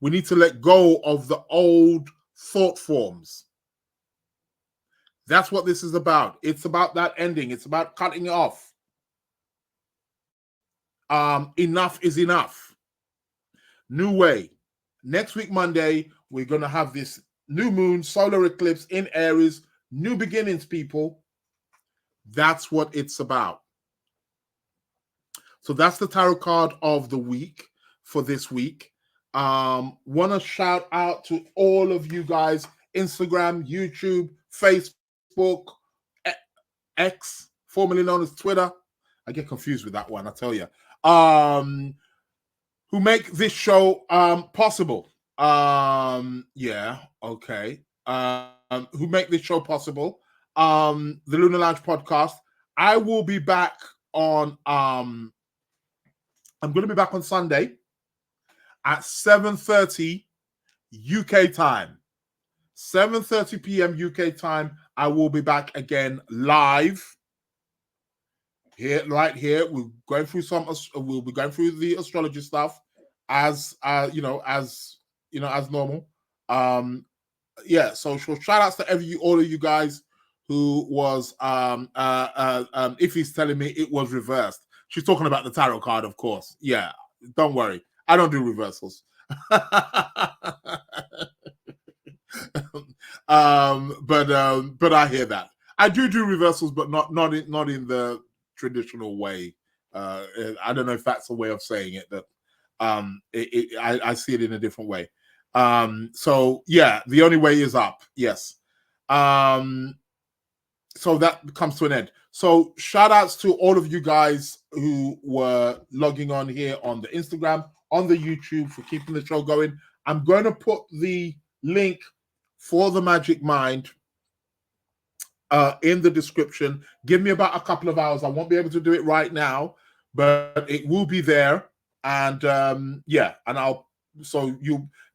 S3: We need to let go of the old thought forms. That's what this is about. It's about that ending. It's about cutting it off. Enough is enough. New way. Next week, Monday, we're going to have this new moon, solar eclipse in Aries. New beginnings, people. That's what it's about. So that's the tarot card of the week for this week. Want to shout out to all of you guys, Instagram, YouTube, Facebook, X, formerly known as Twitter. I get confused with that one, I tell you. Who make this show possible. Yeah, okay. Who make this show possible. The Lunar Lounge Podcast. I will be back on I'm going to be back on Sunday at 7:30 UK time. 7:30 p.m. UK time. I will be back again live here, right here. We're going through we'll be going through the astrology stuff as normal. Yeah. So shout outs to all of you guys who was if he's telling me it was reversed. She's talking about the tarot card, of course. Yeah, don't worry. I don't do reversals. But I hear that. I do reversals, but not in the traditional way. I don't know if that's a way of saying it, but I see it in a different way. So yeah, the only way is up. Yes. So that comes to an end. So shout outs to all of you guys who were logging on here on the Instagram, on the YouTube, for keeping the show going. I'm going to put the link for the Magic Mind in the description. Give me about a couple of hours. I won't be able to do it right now, but it will be there. And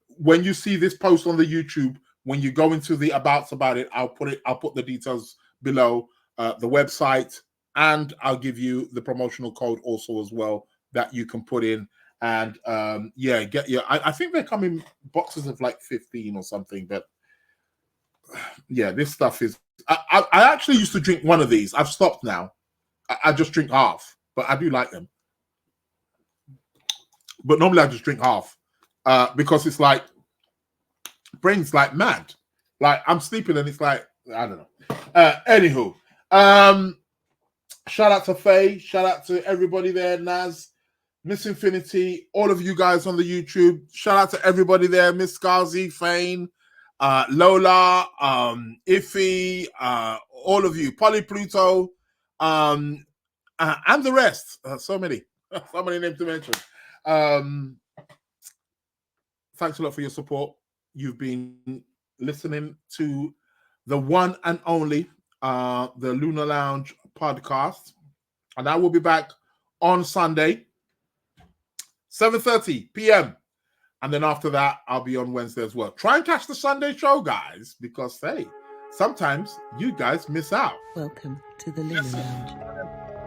S3: when you see this post on the YouTube, when you go into the abouts about it, I'll put the details below, the website, and I'll give you the promotional code also as well that you can put in. And I think they come in boxes of like 15 or something, but yeah, this stuff is I actually used to drink one of these. I've stopped now. I just drink half, but I do like them. But normally I just drink half because it's like brain's like mad. Like I'm sleeping and it's like, I don't know. Anywho, shout out to Faye, shout out to everybody there, Naz, Miss Infinity, all of you guys on the YouTube. Shout out to everybody there, Miss Skazi, Fane, Lola, Iffy, all of you, Polly Pluto, and the rest. So many names to mention. Thanks a lot for your support. You've been listening to the one and only the Lunar Lounge Podcast, and I will be back on Sunday, 7:30 p.m. And then after that, I'll be on Wednesday as well. Try and catch the Sunday show, guys, because hey, sometimes you guys miss out.
S1: Welcome to the Lunar Lounge.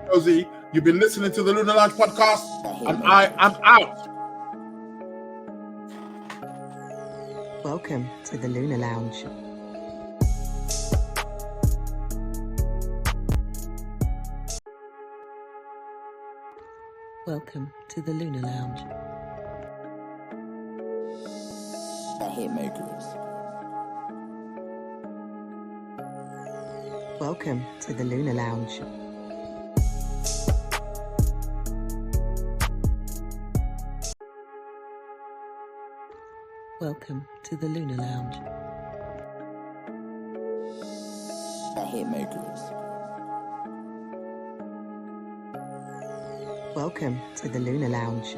S3: Rosie, you've been listening to the Lunar Lounge Podcast, and I am out.
S1: Welcome to the Lunar Lounge. Welcome to the Lunar Lounge.
S2: The Hitmakers.
S1: Welcome to the Lunar Lounge. Welcome to the Lunar Lounge.
S2: The Hitmakers.
S1: Welcome to the Lunar Lounge.